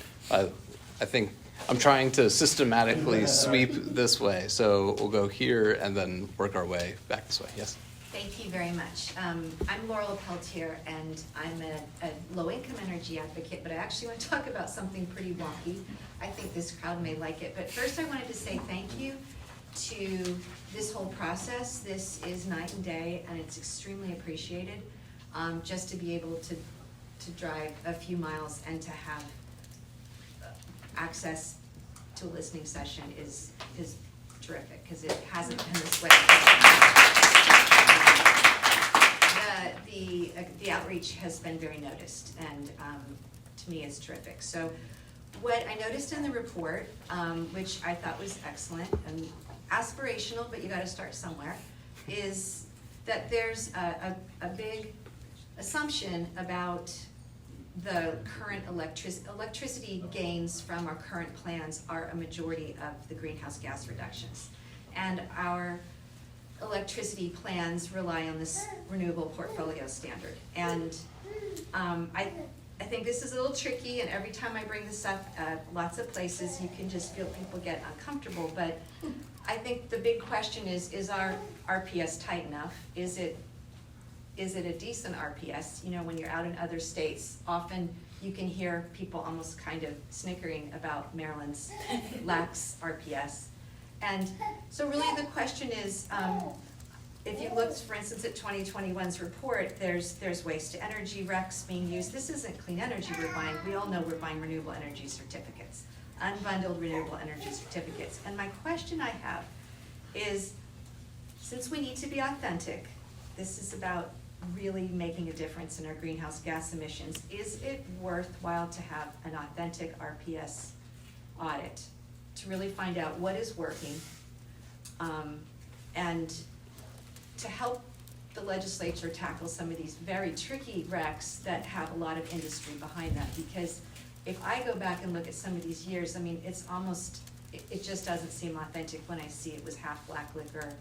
I think I'm trying to systematically sweep this way, so we'll go here and then work our way back this way, yes? Thank you very much. I'm Laurel Peltier, and I'm a low-income energy advocate, but I actually want to talk about something pretty wonky. I think this crowd may like it, but first I wanted to say thank you to this whole process. This is night and day, and it's extremely appreciated. Just to be able to drive a few miles and to have access to a listening session is terrific, because it hasn't been this way. The outreach has been very noticed, and to me it's terrific. So what I noticed in the report, which I thought was excellent and aspirational, but you gotta start somewhere, is that there's a big assumption about the current electricity gains from our current plans are a majority of the greenhouse gas reductions. And our electricity plans rely on this renewable portfolio standard. And I think this is a little tricky, and every time I bring this up at lots of places, you can just feel people get uncomfortable. But I think the big question is our RPS tight enough? Is it a decent RPS? You know, when you're out in other states, often you can hear people almost kind of snickering about Maryland's lax RPS. And so really the question is, if you looked, for instance, at 2021's report, there's waste to energy RECs being used. This isn't clean energy we're buying. We all know we're buying renewable energy certificates, unbundled renewable energy certificates. And my question I have is, since we need to be authentic, this is about really making a difference in our greenhouse gas emissions, is it worthwhile to have an authentic RPS audit to really find out what is working, and to help the legislature tackle some of these very tricky recs that have a lot of industry behind them? Because if I go back and look at some of these years, I mean, it's almost, it just doesn't seem authentic when I see it was half black liquor.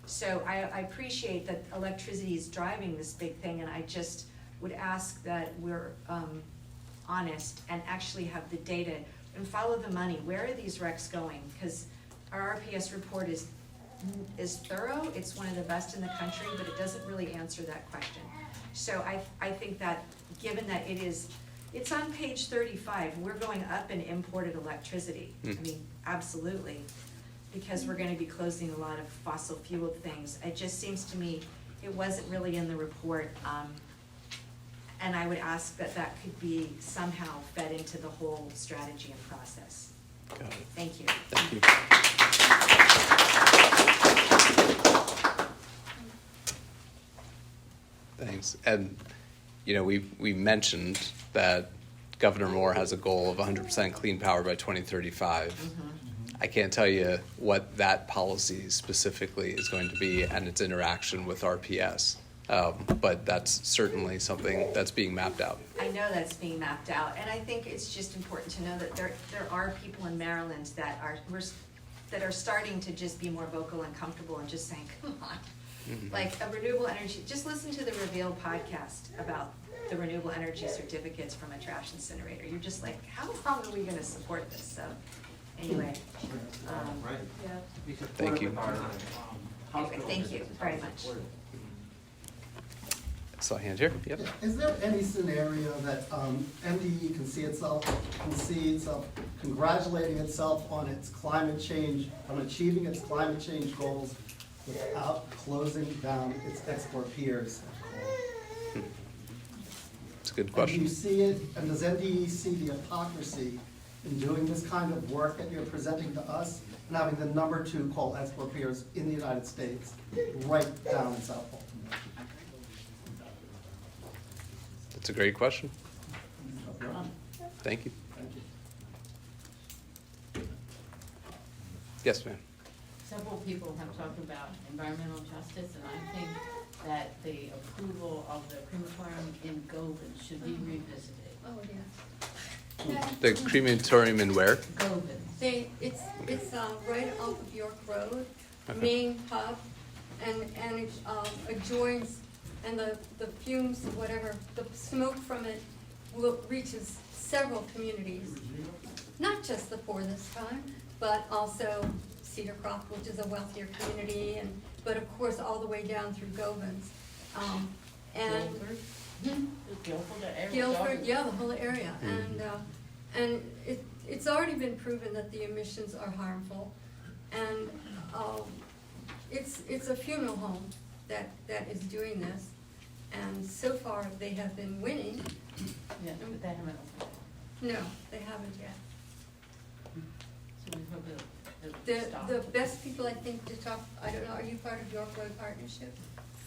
So I appreciate that electricity is driving this big thing, and I just would ask that we're honest and actually have the data and follow the money. Where are these recs going? Because our RPS report is thorough, it's one of the best in the country, but it doesn't really answer that question. So I think that given that it's on page 35, we're going up in imported electricity. I mean, absolutely, because we're gonna be closing a lot of fossil fuel things. It just seems to me it wasn't really in the report, and I would ask that that could be somehow fed into the whole strategy and process. Got it. Thank you. Thank you. Thanks. And, you know, we mentioned that Governor Moore has a goal of 100% clean power by 2035. I can't tell you what that policy specifically is going to be and its interaction with RPS, but that's certainly something that's being mapped out. I know that's being mapped out, and I think it's just important to know that there are people in Maryland that are starting to just be more vocal and comfortable and just saying, come on. Like a renewable energy, just listen to the Reveal podcast about the renewable energy certificates from a trash incinerator. You're just like, how long are we gonna support this? So anyway, Thank you. anyway, thank you very much. Saw a hand here. Yep. Is there any scenario that MDE can see itself congratulating itself on its climate change, on achieving its climate change goals without closing down its export peers? It's a good And question. do you see it, and does MDE see the hypocrisy in doing this kind of work that you're presenting to us and having the #2 coal export peers in the United States right down in South Baltimore? That's a great question. Thank you. Yes, ma'am. Several people have talked about environmental justice, and I think that the approval of the crematorium in Govan should be revisited. Oh, yeah. The crematorium in where? It's right off of York Road, Okay. main hub, and it adjoins, and the fumes, whatever, the smoke from it reaches several communities. Not just the poor this time, but also Cedar Croft, which is a wealthier community, but of course, all the way down through Govans. And Guilford, yeah, the whole area, and it's already been proven that the emissions are harmful, and it's a funeral home that is doing this, and so far they have been winning. Yeah, but they haven't opened. No, they haven't yet. So we hope it'll stop. The best people I think to talk, I don't know, are you part of York Road Partnership?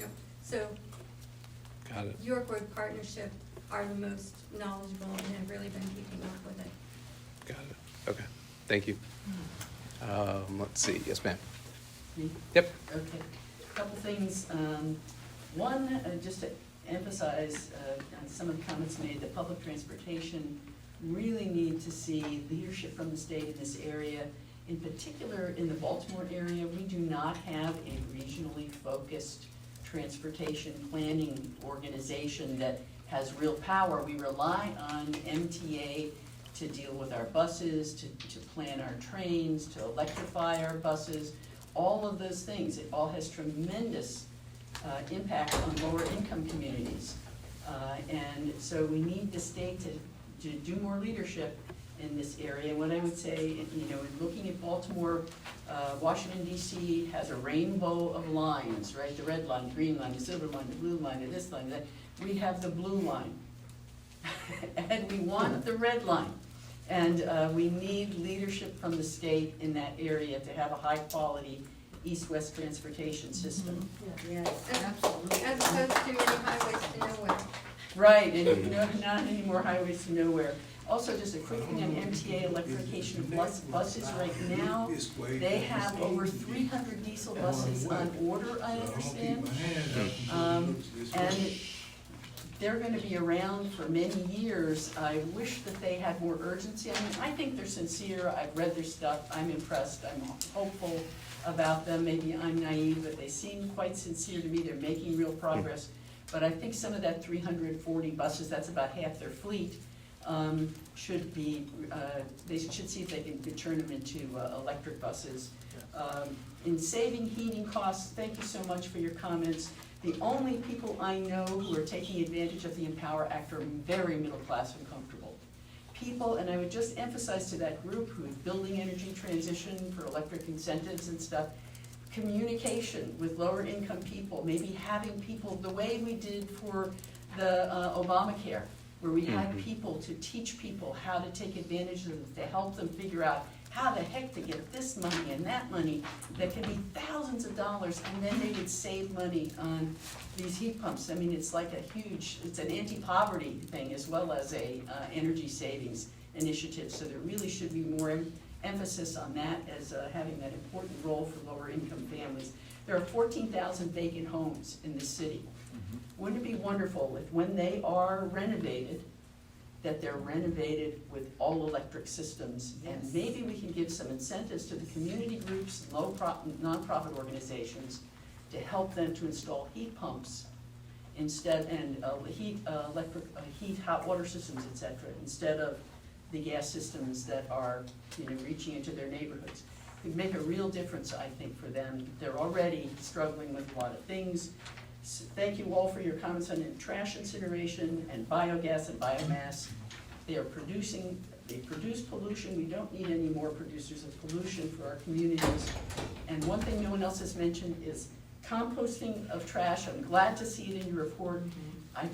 No, so Got it. York Road Partnership are the most knowledgeable and have really been keeping up with it. Got it. Okay. Thank you. Let's see. Yes, ma'am. Me? Yep. Okay. Couple things. One, just to emphasize on some of the comments made, that public transportation really need to see leadership from the state in this area. In particular, in the Baltimore area, we do not have a regionally focused transportation planning organization that has real power. We rely on MTA to deal with our buses, to plan our trains, to electrify our buses, all of those things. It all has tremendous impact on lower income communities. And so we need the state to do more leadership in this area. What I would say, you know, in looking at Baltimore, Washington DC has a rainbow of lines, right? The red line, green line, the silver line, the blue line, and this line. That we have the blue line, and we want the red line. And we need leadership from the state in that area to have a high quality east-west transportation system. Yes, absolutely. As opposed to many highways to nowhere. Right, and not any more highways to nowhere. Also, just a quick thing on MTA electrification of buses right now. They have over 300 diesel buses on order, I understand. And they're gonna be around for many years. I wish that they had more urgency. I mean, I think they're sincere. I've read their stuff. I'm impressed. I'm hopeful about them. Maybe I'm naive, but they seem quite sincere to me. They're making real progress. But I think some of that 340 buses, that's about half their fleet, should be, they should see if they can turn them into electric buses. In saving heating costs, thank you so much for your comments. The only people I know who are taking advantage of the Empower Act are very middle class and comfortable people, and I would just emphasize to that group who is building energy transition for electric incentives and stuff, communication with lower income people, maybe having people, the way we did for the Obamacare, where we had people to teach people how to take advantage of it, to help them figure out how the heck to get this money and that money that can be thousands of dollars, and then they would save money on these heat pumps. I mean, it's like a huge, it's an anti-poverty thing as well as a energy savings initiative. So there really should be more emphasis on that as having that important role for lower income families. There are 14,000 vacant homes in this city. Wouldn't it be wonderful if when they are renovated, that they're renovated with all electric systems? And maybe we can give some incentives to the community groups, nonprofit organizations, to help them to install heat pumps instead, and heat hot water systems, etc., instead of the gas systems that are, you know, reaching into their neighborhoods. It would make a real difference, I think, for them. They're already struggling with a lot of things. So thank you all for your comments on trash incineration and biogas and biomass. They produce pollution. We don't need any more producers of pollution for our communities. And one thing no one else has mentioned is composting of trash. I'm glad to see it in your report.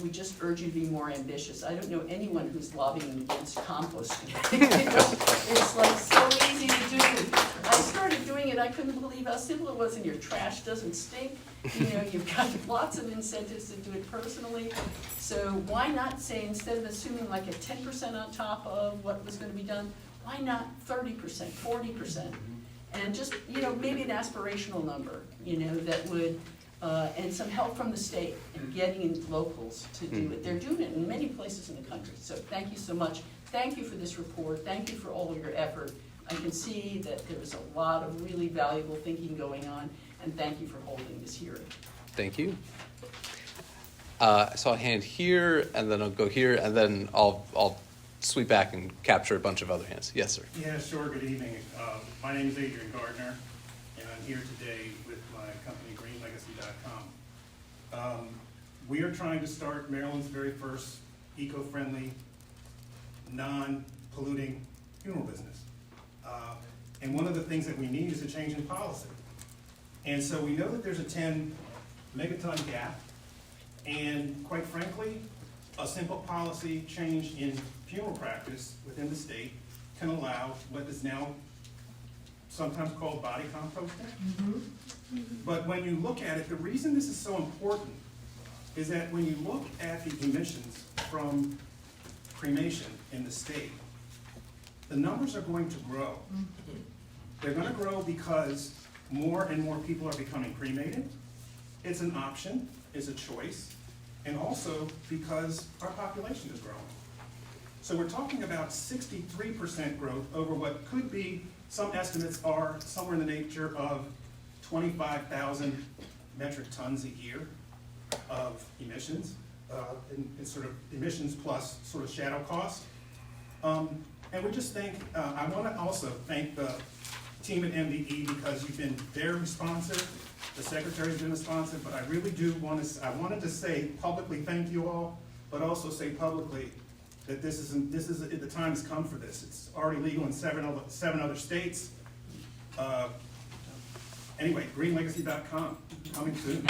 We just urge you to be more ambitious. I don't know anyone who's lobbying against composting. It's like so easy to do. I started doing it, I couldn't believe how simple it was, and your trash doesn't stink. You know, you've got lots of incentives to do it personally. So why not say, instead of assuming like a 10% on top of what was gonna be done, why not 30%, 40%? And just, you know, maybe an aspirational number, you know, that would and some help from the state in getting in locals to do it. They're doing it in many places in the country, so thank you so much. Thank you for this report, thank you for all your effort. I can see that there was a lot of really valuable thinking going on, and thank you for holding this hearing. Thank you. I saw a hand here, and then I'll go here, and then I'll sweep back and capture a bunch of other hands. Yes, sir. Yeah, sure. Good evening. My name is Adrian Gardner, and I'm here today with my company, greenlegacy.com. We are trying to start Maryland's very first eco-friendly, non-polluting funeral business. And one of the things that we need is a change in policy. And so we know that there's a 10 megaton gap, and quite frankly, a simple policy change in funeral practice within the state can allow what is now sometimes called body composting. But when you look at it, the reason this is so important is that when you look at the emissions from cremation in the state, the numbers are going to grow. They're going to grow because more and more people are becoming cremated. It's an option, it's a choice, and also because our population is growing. So we're talking about 63% growth over what could be, some estimates are somewhere in the nature of 25,000 metric tons a year of emissions, and sort of emissions plus sort of shadow cost. And we just think, I want to also thank the team at MDE because you've been very responsive. The secretary's been responsive, but I really do want to, I wanted to say publicly thank you all, but also say publicly that the time has come for this. It's already legal in seven other states. Anyway, greenlegacy.com, coming soon.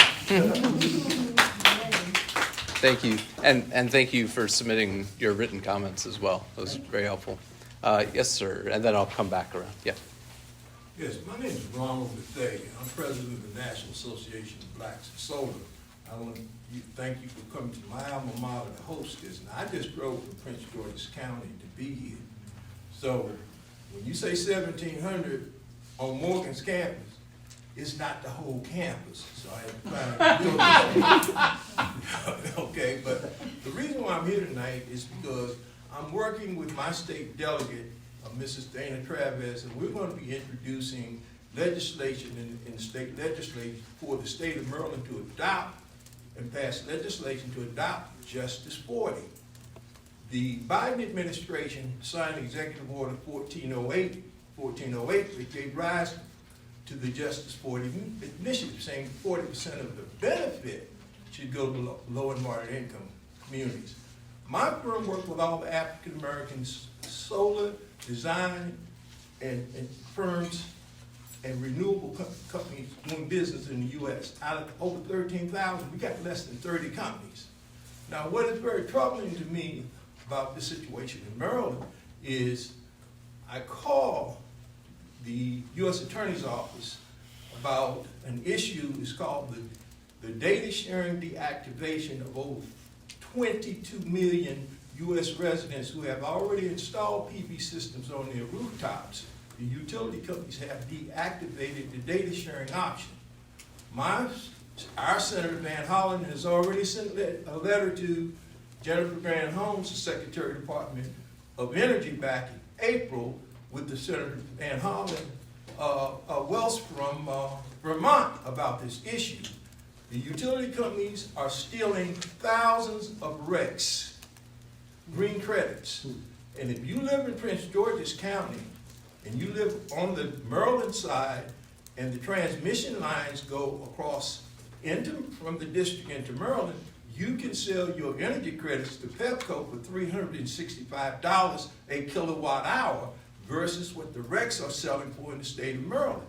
Thank you, and thank you for submitting your written comments as well. That was very helpful. Yes, sir, and then I'll come back around. Yeah. Yes, my name is Ronald Bethea. I'm president of the National Association of Blacks in Solar. I want to thank you for coming to my alma mater to host this. And I just drove from Prince George's County to be here. So when you say 1,700 on Morgan's campus, it's not the whole campus. So I okay, but the reason why I'm here tonight is because I'm working with my state delegate, Mrs. Dana Travis, and we're going to be introducing legislation in the state legislature for the state of Maryland to adopt and pass legislation to adopt Justice 40. The Biden administration signed Executive Order 1408, which gave rise to the Justice 40 initiative, saying 40% of the benefit should go to low and moderate income communities. My firm worked with all the African Americans, solar, design, and firms and renewable companies doing business in the U.S. Out of over 13,000, we got less than 30 companies. Now, what is very troubling to me about this situation in Maryland is I call the U.S. Attorney's Office about an issue. It's called the data sharing deactivation of over 22 million U.S. residents who have already installed PV systems on their rooftops. The utility companies have deactivated the data sharing option. Our Senator Van Hollen has already sent a letter to Jennifer Granholm, the Secretary of the Department of Energy, back in April with the Senator Van Hollen Wells from Vermont about this issue. The utility companies are stealing thousands of RECs, green credits. And if you live in Prince George's County and you live on the Maryland side and the transmission lines go across from the district into Maryland, you can sell your energy credits to Pepco for $365 a kilowatt hour versus what the RECs are selling for in the state of Maryland.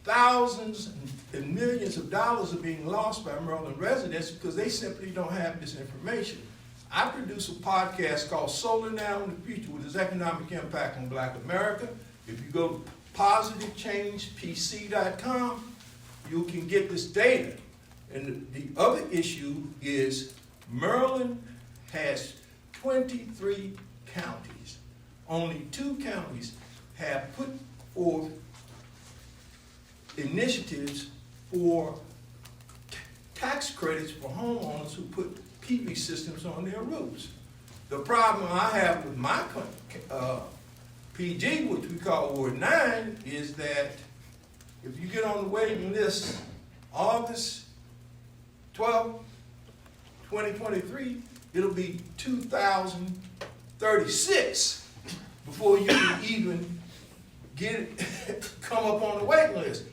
Thousands and millions of dollars are being lost by Maryland residents because they simply don't have this information. I produce a podcast called Solar Now in the Future with its economic impact on Black America. If you go to positivechangepc.com, you can get this data. And the other issue is Maryland has 23 counties. Only 2 counties have put forth initiatives for tax credits for homeowners who put PV systems on their roofs. The problem I have with my PG, which we call Ward 9, is that if you get on the waiting list August 12, 2023, it'll be 2036 before you can even get it, come up on the waiting list.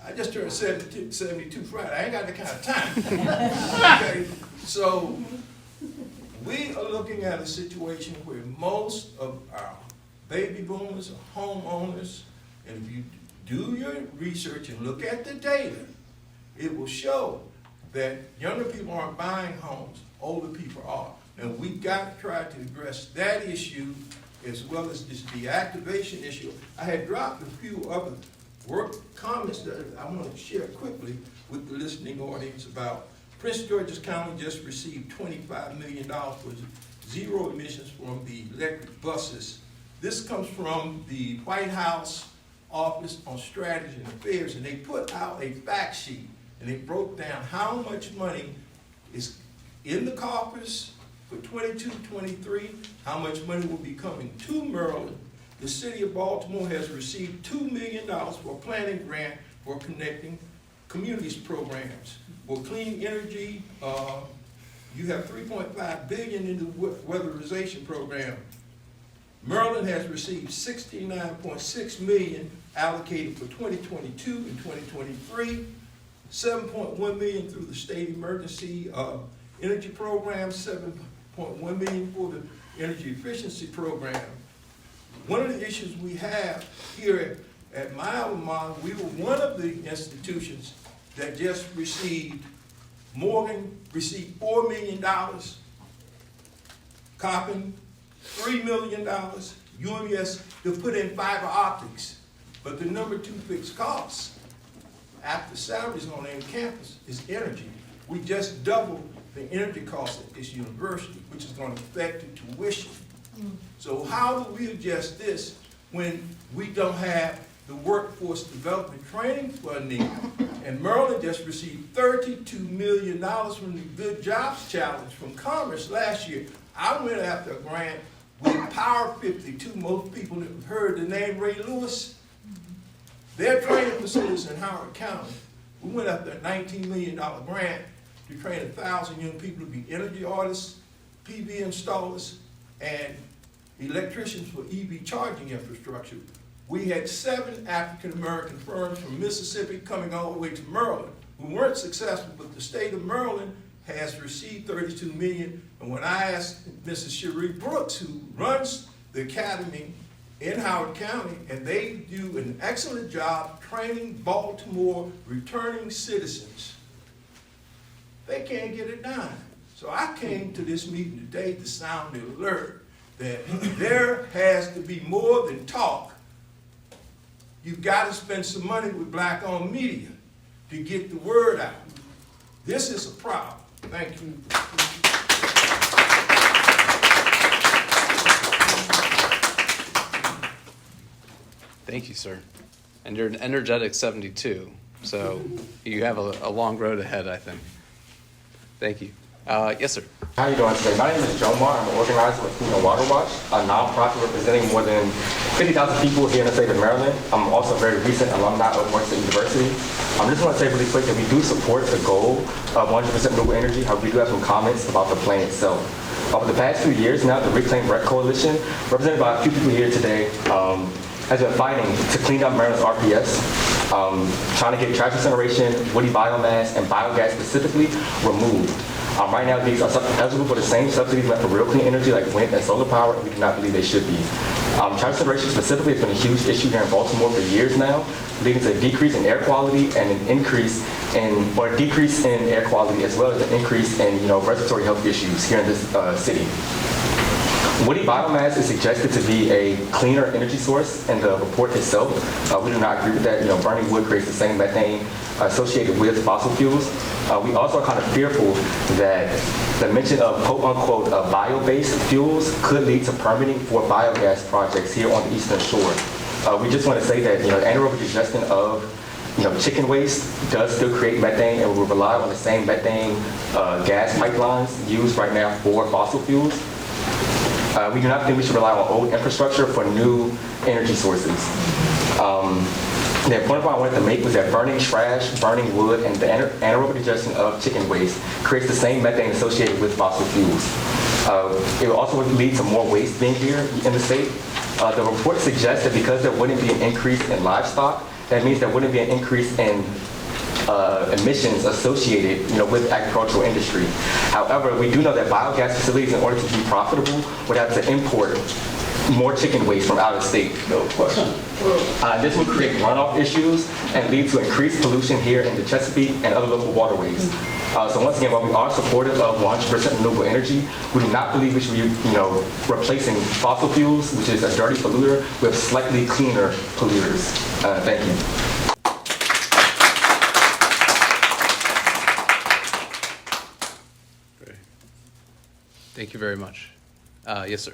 I just turned 72 Friday. I ain't got that kind of time. Okay? So we are looking at a situation where most of our baby boomers are homeowners, and if you do your research and look at the data, it will show that younger people aren't buying homes, older people are. And we've got to try to address that issue as well as this deactivation issue. I had dropped a few other work comments that I want to share quickly with the listening audience about Prince George's County just received $25 million for zero emissions from the electric buses. This comes from the White House Office on Strategy and Affairs, and they put out a fact sheet, and they broke down how much money is in the coffers for 22-23, how much money will be coming to Maryland. The city of Baltimore has received $2 million for a planning grant for connecting communities programs. For clean energy, you have $3.5 billion in the weatherization program. Maryland has received $69.6 million allocated for 2022 and 2023, $7.1 million through the state emergency energy program, $7.1 million for the energy efficiency program. One of the issues we have here at my alma mater, we were one of the institutions that just received, Morgan received $4 million, Coppin $3 million, UMS to put in fiber optics. But the number two fixed cost after salaries on any campus is energy. We just doubled the energy cost at this university, which is going to affect the tuition. So how do we adjust this when we don't have the workforce development training funding? And Maryland just received $32 million from the Good Jobs Challenge from Commerce last year. I went after a grant with Power 52. Most people have heard the name Ray Lewis. Their training facilities in Howard County. We went after a $19 million grant to train 1,000 young people to be energy artists, PV installers, and electricians for EV charging infrastructure. We had 7 African-American firms from Mississippi coming all the way to Maryland who weren't successful, but the state of Maryland has received $32 million. And when I asked Mrs. Cherie Brooks, who runs the academy in Howard County, and they do an excellent job training Baltimore returning citizens, they can't get it done. So I came to this meeting today to sound the alert that there has to be more than talk. You've got to spend some money with black-owned media to get the word out. This is a problem. Thank you. Thank you, sir. And you're an energetic 72, so you have a long road ahead, I think. Thank you. Yes, sir. How are you doing today? My name is Jomar. I'm an organizer with Food and Water Watch, a nonprofit representing more than 50,000 people here in the state of Maryland. I'm also a very recent alumni of Morgan State University. I just want to say really quick that we do support the goal of 100% renewable energy. However, we do have some comments about the plan itself. Over the past few years now, the Reclaim Rec Coalition, represented by a few people here today, has been fighting to clean up Maryland's RPS, trying to get trash incineration, woody biomass, and biogas specifically removed. Right now, these are eligible for the same subsidies left for real clean energy like wind and solar power, and we do not believe they should be. Trash incineration specifically has been a huge issue here in Baltimore for years now, leading to a decrease in air quality and an increase in, or a decrease in air quality as well as an increase in, respiratory health issues here in this city. Woody biomass is suggested to be a cleaner energy source in the report itself. We do not agree with that. Burning wood creates the same methane associated with fossil fuels. We also are kind of fearful that the mention of quote-unquote bio-based fuels could lead to permitting for biogas projects here on the Eastern Shore. We just want to say that anaerobic digestion of chicken waste does still create methane, and we rely on the same methane gas pipelines used right now for fossil fuels. We do not think we should rely on old infrastructure for new energy sources. The point I wanted to make was that burning trash, burning wood, and the anaerobic digestion of chicken waste creates the same methane associated with fossil fuels. It will also lead to more waste being here in the state. The report suggests that because there wouldn't be an increase in livestock, that means there wouldn't be an increase in emissions associated, with agricultural industry. However, we do know that biogas facilities, in order to be profitable, would have to import more chicken waste from out of state. No question. This would create runoff issues and lead to increased pollution here in the Chesapeake and other local waterways. So once again, while we are supportive of 100% renewable energy, we do not believe we should be, replacing fossil fuels, which is a dirty polluter, with slightly cleaner polluters. Thank you. Great. Thank you very much. Yes, sir.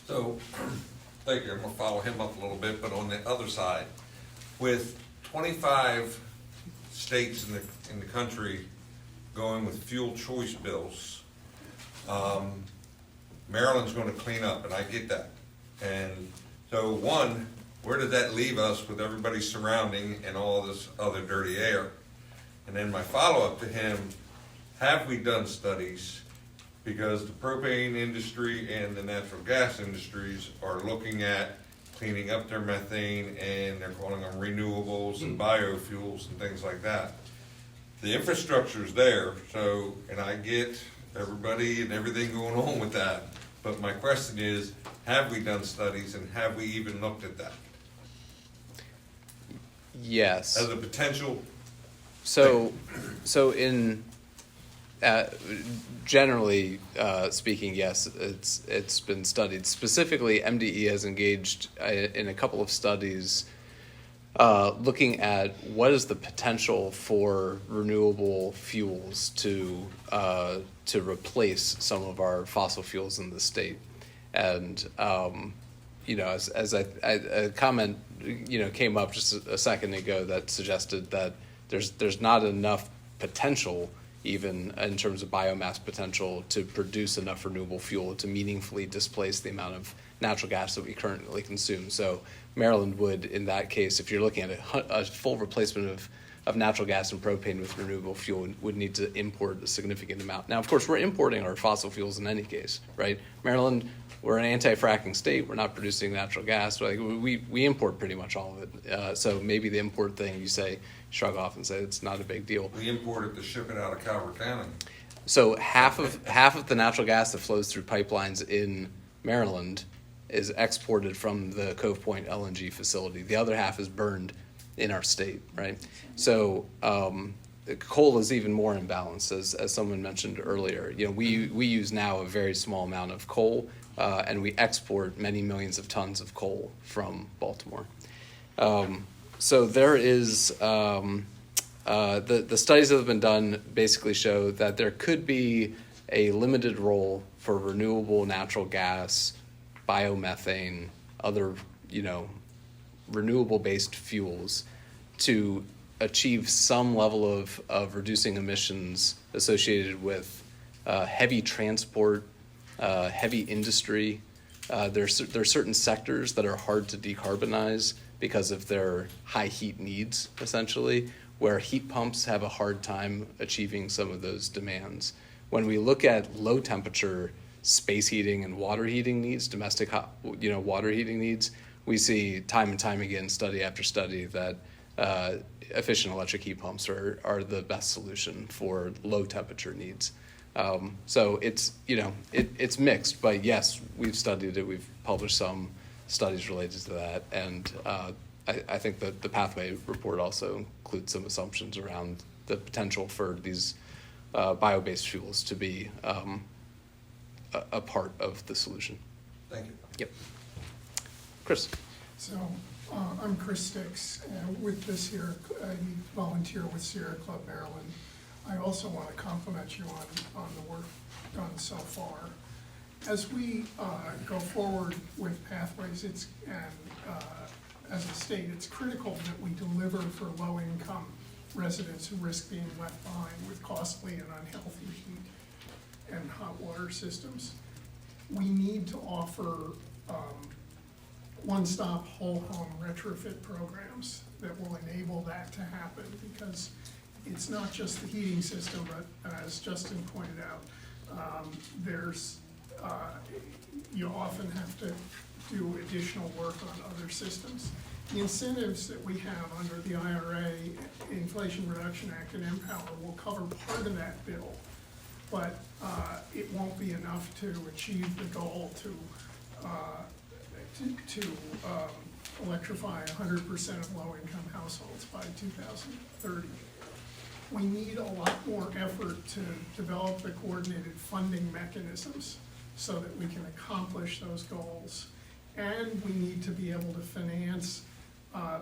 So, thank you. I'm going to follow him up a little bit, but on the other side, with 25 states in the country going with fuel choice bills, Maryland's going to clean up, and I get that. And so, one, where does that leave us with everybody surrounding and all this other dirty air? And then my follow-up to him, have we done studies? Because the propane industry and the natural gas industries are looking at cleaning up their methane, and they're calling them renewables and biofuels and things like that. The infrastructure's there, so, and I get everybody and everything going on with that, but my question is, have we done studies, and have we even looked at that? Yes. As a potential. So in generally speaking, yes, it's been studied. Specifically, MDE has engaged in a couple of studies looking at what is the potential for renewable fuels to replace some of our fossil fuels in the state. And as a comment came up just a second ago that suggested that there's not enough potential, even in terms of biomass potential, to produce enough renewable fuel to meaningfully displace the amount of natural gas that we currently consume. So Maryland would, in that case, if you're looking at a full replacement of natural gas and propane with renewable fuel, would need to import a significant amount. Now, of course, we're importing our fossil fuels in any case, right? Maryland, we're an anti-fracking state. We're not producing natural gas. We import pretty much all of it. So maybe the import thing, you shrug off and say it's not a big deal. We import it to ship it out of Calvert County. So half of the natural gas that flows through pipelines in Maryland is exported from the Cove Point LNG facility. The other half is burned in our state, right? So coal is even more imbalanced, as someone mentioned earlier. We use now a very small amount of coal, and we export many millions of tons of coal from Baltimore. So there is the studies that have been done basically show that there could be a limited role for renewable natural gas, biomethane, other renewable-based fuels to achieve some level of reducing emissions associated with heavy transport, heavy industry. There's certain sectors that are hard to decarbonize because of their high heat needs, essentially, where heat pumps have a hard time achieving some of those demands. When we look at low temperature space heating and water heating needs, domestic water heating needs, we see time and time again, study after study, that efficient electric heat pumps are the best solution for low temperature needs. So it's mixed, but yes, we've studied it. We've published some studies related to that, and I think that the Pathway report also includes some assumptions around the potential for these bio-based fuels to be a part of the solution. Thank you. Yep. Chris. So I'm Chris Sticks, and with this here, I volunteer with Sierra Club Maryland. I also want to compliment you on the work done so far. As we go forward with Pathways, as a state, it's critical that we deliver for low-income residents who risk being left behind with costly and unhealthy heat and hot water systems. We need to offer one-stop whole home retrofit programs that will enable that to happen, because it's not just the heating system, but as Justin pointed out, you often have to do additional work on other systems. The incentives that we have under the IRA, Inflation Reduction Act, and Empower will cover part of that bill, but it won't be enough to achieve the goal to electrify 100% of low-income households by 2030. We need a lot more effort to develop the coordinated funding mechanisms so that we can accomplish those goals. And we need to be able to finance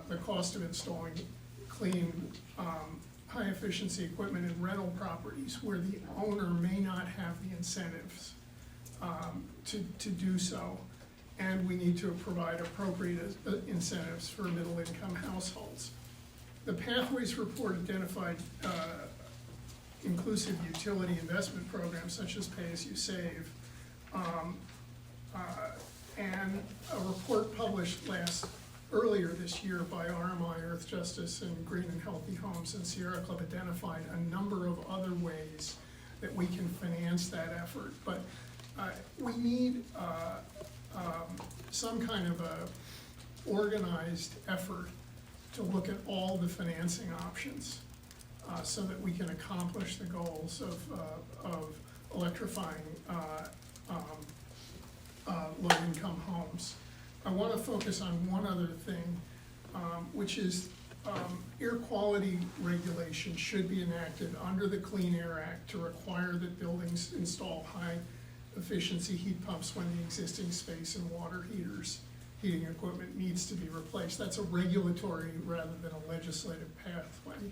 the cost of installing clean, high-efficiency equipment in rental properties where the owner may not have the incentives to do so. And we need to provide appropriate incentives for middle-income households. The Pathways report identified inclusive utility investment programs such as Pay-As-You-Save. And a report published earlier this year by RMI, Earth Justice, and Green and Healthy Homes and Sierra Club identified a number of other ways that we can finance that effort. But we need some kind of a organized effort to look at all the financing options so that we can accomplish the goals of electrifying low-income homes. I want to focus on one other thing, which is air quality regulation should be enacted under the Clean Air Act to require that buildings install high-efficiency heat pumps when the existing space and water heating equipment needs to be replaced. That's a regulatory rather than a legislative pathway.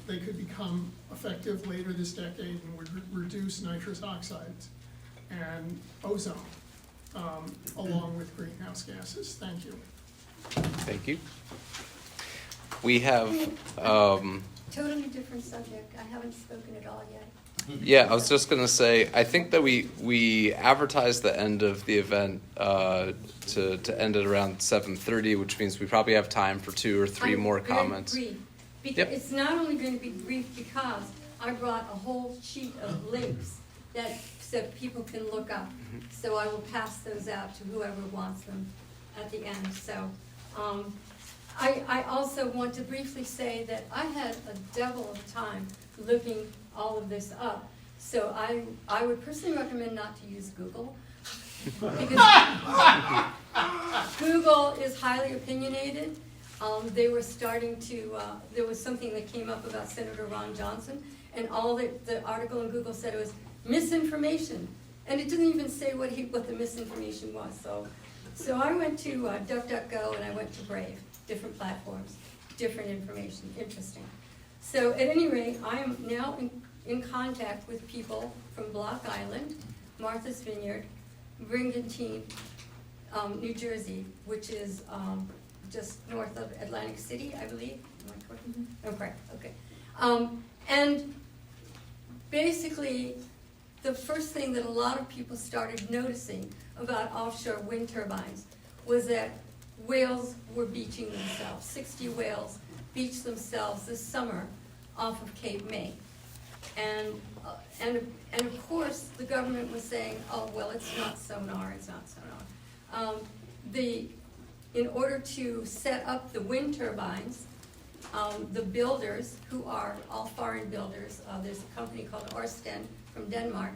They could become effective later this decade and would reduce nitrous oxides and ozone, along with greenhouse gases. Thank you. Thank you. We have, Totally different subject. I haven't spoken at all yet. yeah, I was just going to say, I think that we advertised the end of the event to end at around 7:30, which means we probably have time for 2 or 3 more comments. Brief. Because Yep. it's not only going to be brief because I brought a whole sheet of links so people can look up. So I will pass those out to whoever wants them at the end. So I also want to briefly say that I had a devil of a time looking all of this up. So I would personally recommend not to use Google. Because Google is highly opinionated. They were starting to, there was something that came up about Senator Ron Johnson, and all the article in Google said it was misinformation. And it didn't even say what the misinformation was. So I went to DuckDuckGo and I went to Brave, different platforms, different information, interesting. So at any rate, I am now in contact with people from Block Island, Martha's Vineyard, Brigantine, New Jersey, which is just north of Atlantic City, I believe. Am I correct? Mm-hmm. I'm correct, okay. And basically, the first thing that a lot of people started noticing about offshore wind turbines was that whales were beaching themselves. 60 whales beached themselves this summer off of Cape May. And of course, the government was saying, oh, well, it's not sonar, it's not sonar. In order to set up the wind turbines, the builders, who are all foreign builders, there's a company called Ørsted from Denmark,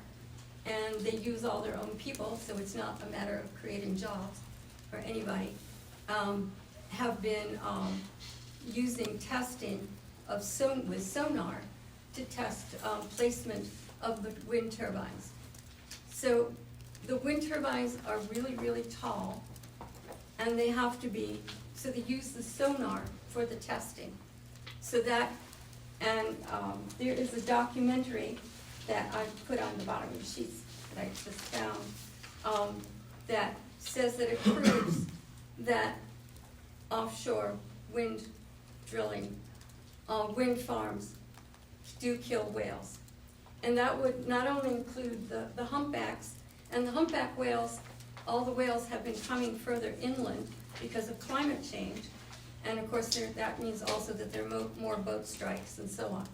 and they use all their own people, so it's not a matter of creating jobs for anybody, have been using testing with sonar to test placement of the wind turbines. So the wind turbines are really, really tall, and they have to be, so they use the sonar for the testing. So that, and there is a documentary that I put on the bottom of the sheets that I just found that says that it proves that offshore wind drilling, wind farms do kill whales. And that would not only include the humpbacks, and the humpback whales, all the whales have been coming further inland because of climate change. And of course, that means also that there are more boat strikes and so on.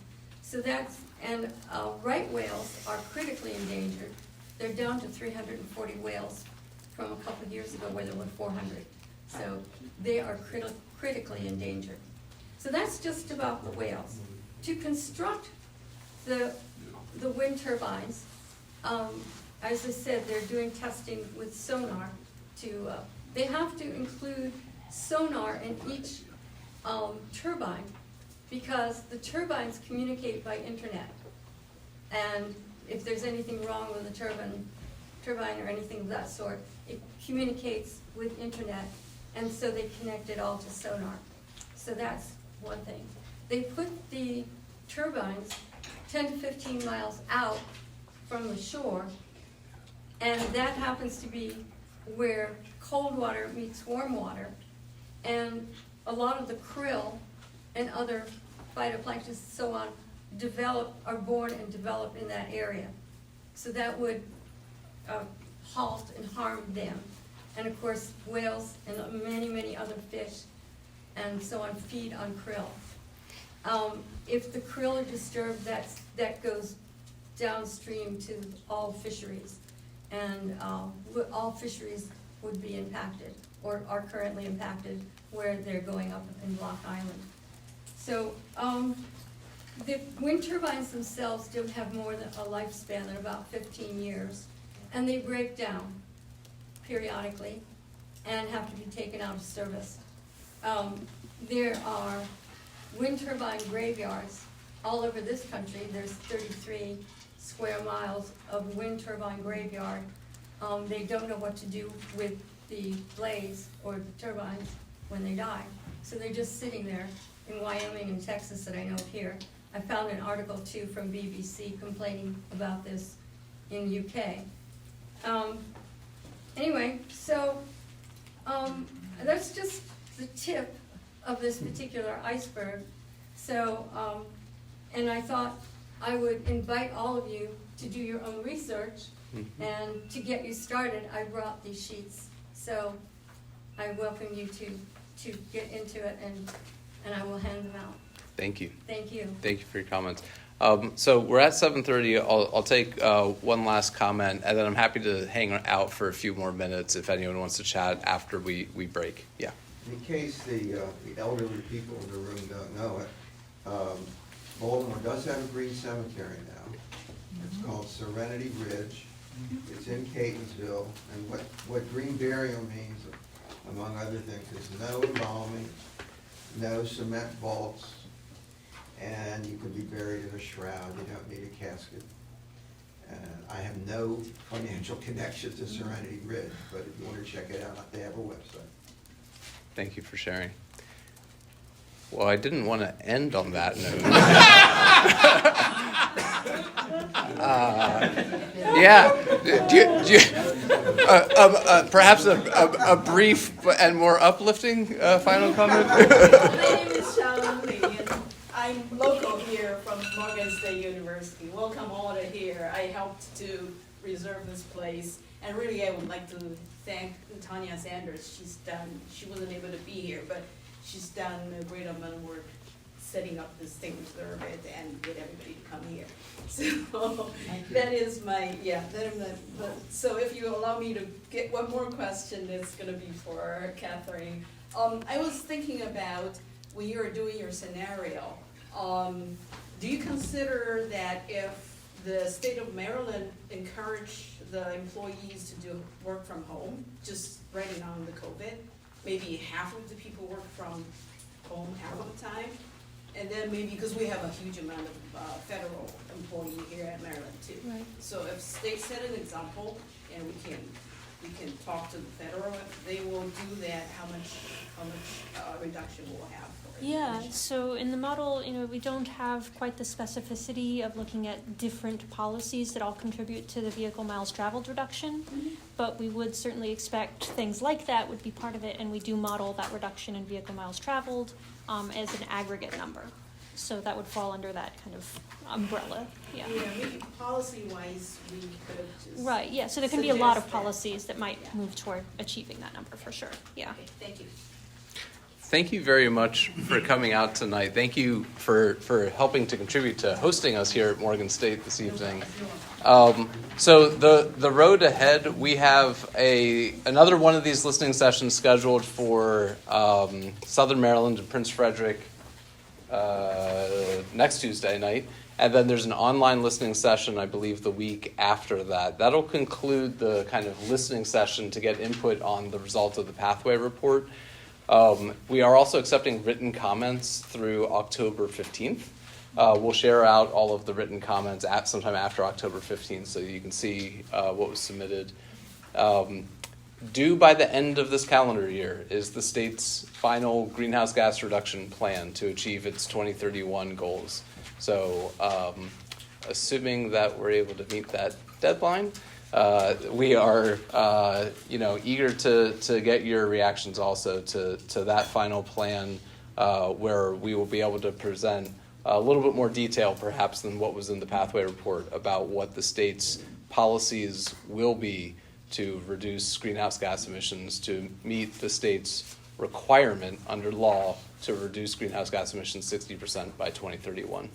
So and right whales are critically endangered. They're down to 340 whales from a couple of years ago where there were 400. So they are critically endangered. So that's just about the whales. To construct the wind turbines, as I said, they're doing testing with sonar they have to include sonar in each turbine because the turbines communicate by internet. And if there's anything wrong with the turbine or anything of that sort, it communicates with internet, and so they connect it all to sonar. So that's one thing. They put the turbines 10 to 15 miles out from the shore, and that happens to be where cold water meets warm water, and a lot of the krill and other phytoplankton and so on are born and develop in that area. So that would halt and harm them. And of course, whales and many, many other fish and so on feed on krill. If the krill are disturbed, that goes downstream to all fisheries. And all fisheries would be impacted or are currently impacted where they're going up in Block Island. So the wind turbines themselves don't have more than a lifespan than about 15 years. And they break down periodically and have to be taken out of service. There are wind turbine graveyards all over this country. There's 33 square miles of wind turbine graveyard. They don't know what to do with the blades or the turbines when they die. So they're just sitting there in Wyoming and Texas that I know of here. I found an article too from BBC complaining about this in UK. Anyway, so that's just the tip of this particular iceberg. So, and I thought I would invite all of you to do your own research, and to get you started, I brought these sheets. So I welcome you to get into it, and I will hand them out. Thank you. Thank you. Thank you for your comments. So we're at 7:30. I'll take one last comment, and then I'm happy to hang out for a few more minutes if anyone wants to chat after we break. Yeah. In case the elderly people in the room don't know it, Baltimore does have a green cemetery now. It's called Serenity Ridge. It's in Catonsville, and what green burial means, among other things, is no embalming, no cement vaults, and you can be buried in a shroud. You don't need a casket. And I have no financial connection to Serenity Ridge, but if you want to check it out, they have a website. Thank you for sharing. Well, I didn't want to end on that note. Perhaps a brief and more uplifting final comment? My name is Sharon Lee, and I'm local here from Morgan State University. Welcome all to here. I helped to reserve this place, and really I would like to thank Tanya Sanders. She wasn't able to be here, but she's done a great amount of work setting up this thing, reserve it, and get everybody to come here. So that is my, so if you allow me to get one more question, it's gonna be for Catherine. I was thinking about when you were doing your scenario, do you consider that if the state of Maryland encouraged the employees to do work from home, just writing on the COVID, maybe half of the people work from home half of the time, and then maybe, because we have a huge amount of federal employee here at Maryland too. Right. So if state set an example, and we can talk to the federal, if they will do that, how much reduction we'll have for Yeah, so in the model, we don't have quite the specificity of looking at different policies that all contribute to the vehicle miles traveled reduction, but we would certainly expect things like that would be part of it, and we do model that reduction in vehicle miles traveled as an aggregate number. So that would fall under that kind of umbrella, yeah. Policy-wise, we could just. Right, yeah, so there can be a lot of suggest that. policies that might move toward achieving that number for sure, yeah. Okay, thank you. Thank you very much for coming out tonight. Thank you for helping to contribute to hosting us here at Morgan State this evening. So the road ahead, we have another one of these listening sessions scheduled for Southern Maryland and Prince Frederick next Tuesday night. And then there's an online listening session, I believe, the week after that. That'll conclude the kind of listening session to get input on the results of the pathway report. We are also accepting written comments through October 15th. We'll share out all of the written comments sometime after October 15th so you can see what was submitted. Due by the end of this calendar year is the state's final greenhouse gas reduction plan to achieve its 2031 goals. So assuming that we're able to meet that deadline, we are, eager to get your reactions also to that final plan, where we will be able to present a little bit more detail, perhaps, than what was in the pathway report about what the state's policies will be to reduce greenhouse gas emissions to meet the state's requirement under law to reduce greenhouse gas emissions 60% by 2031.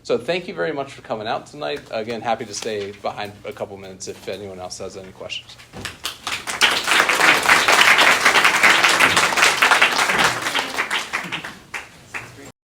So thank you very much for coming out tonight. Again, happy to stay behind a couple minutes if anyone else has any questions.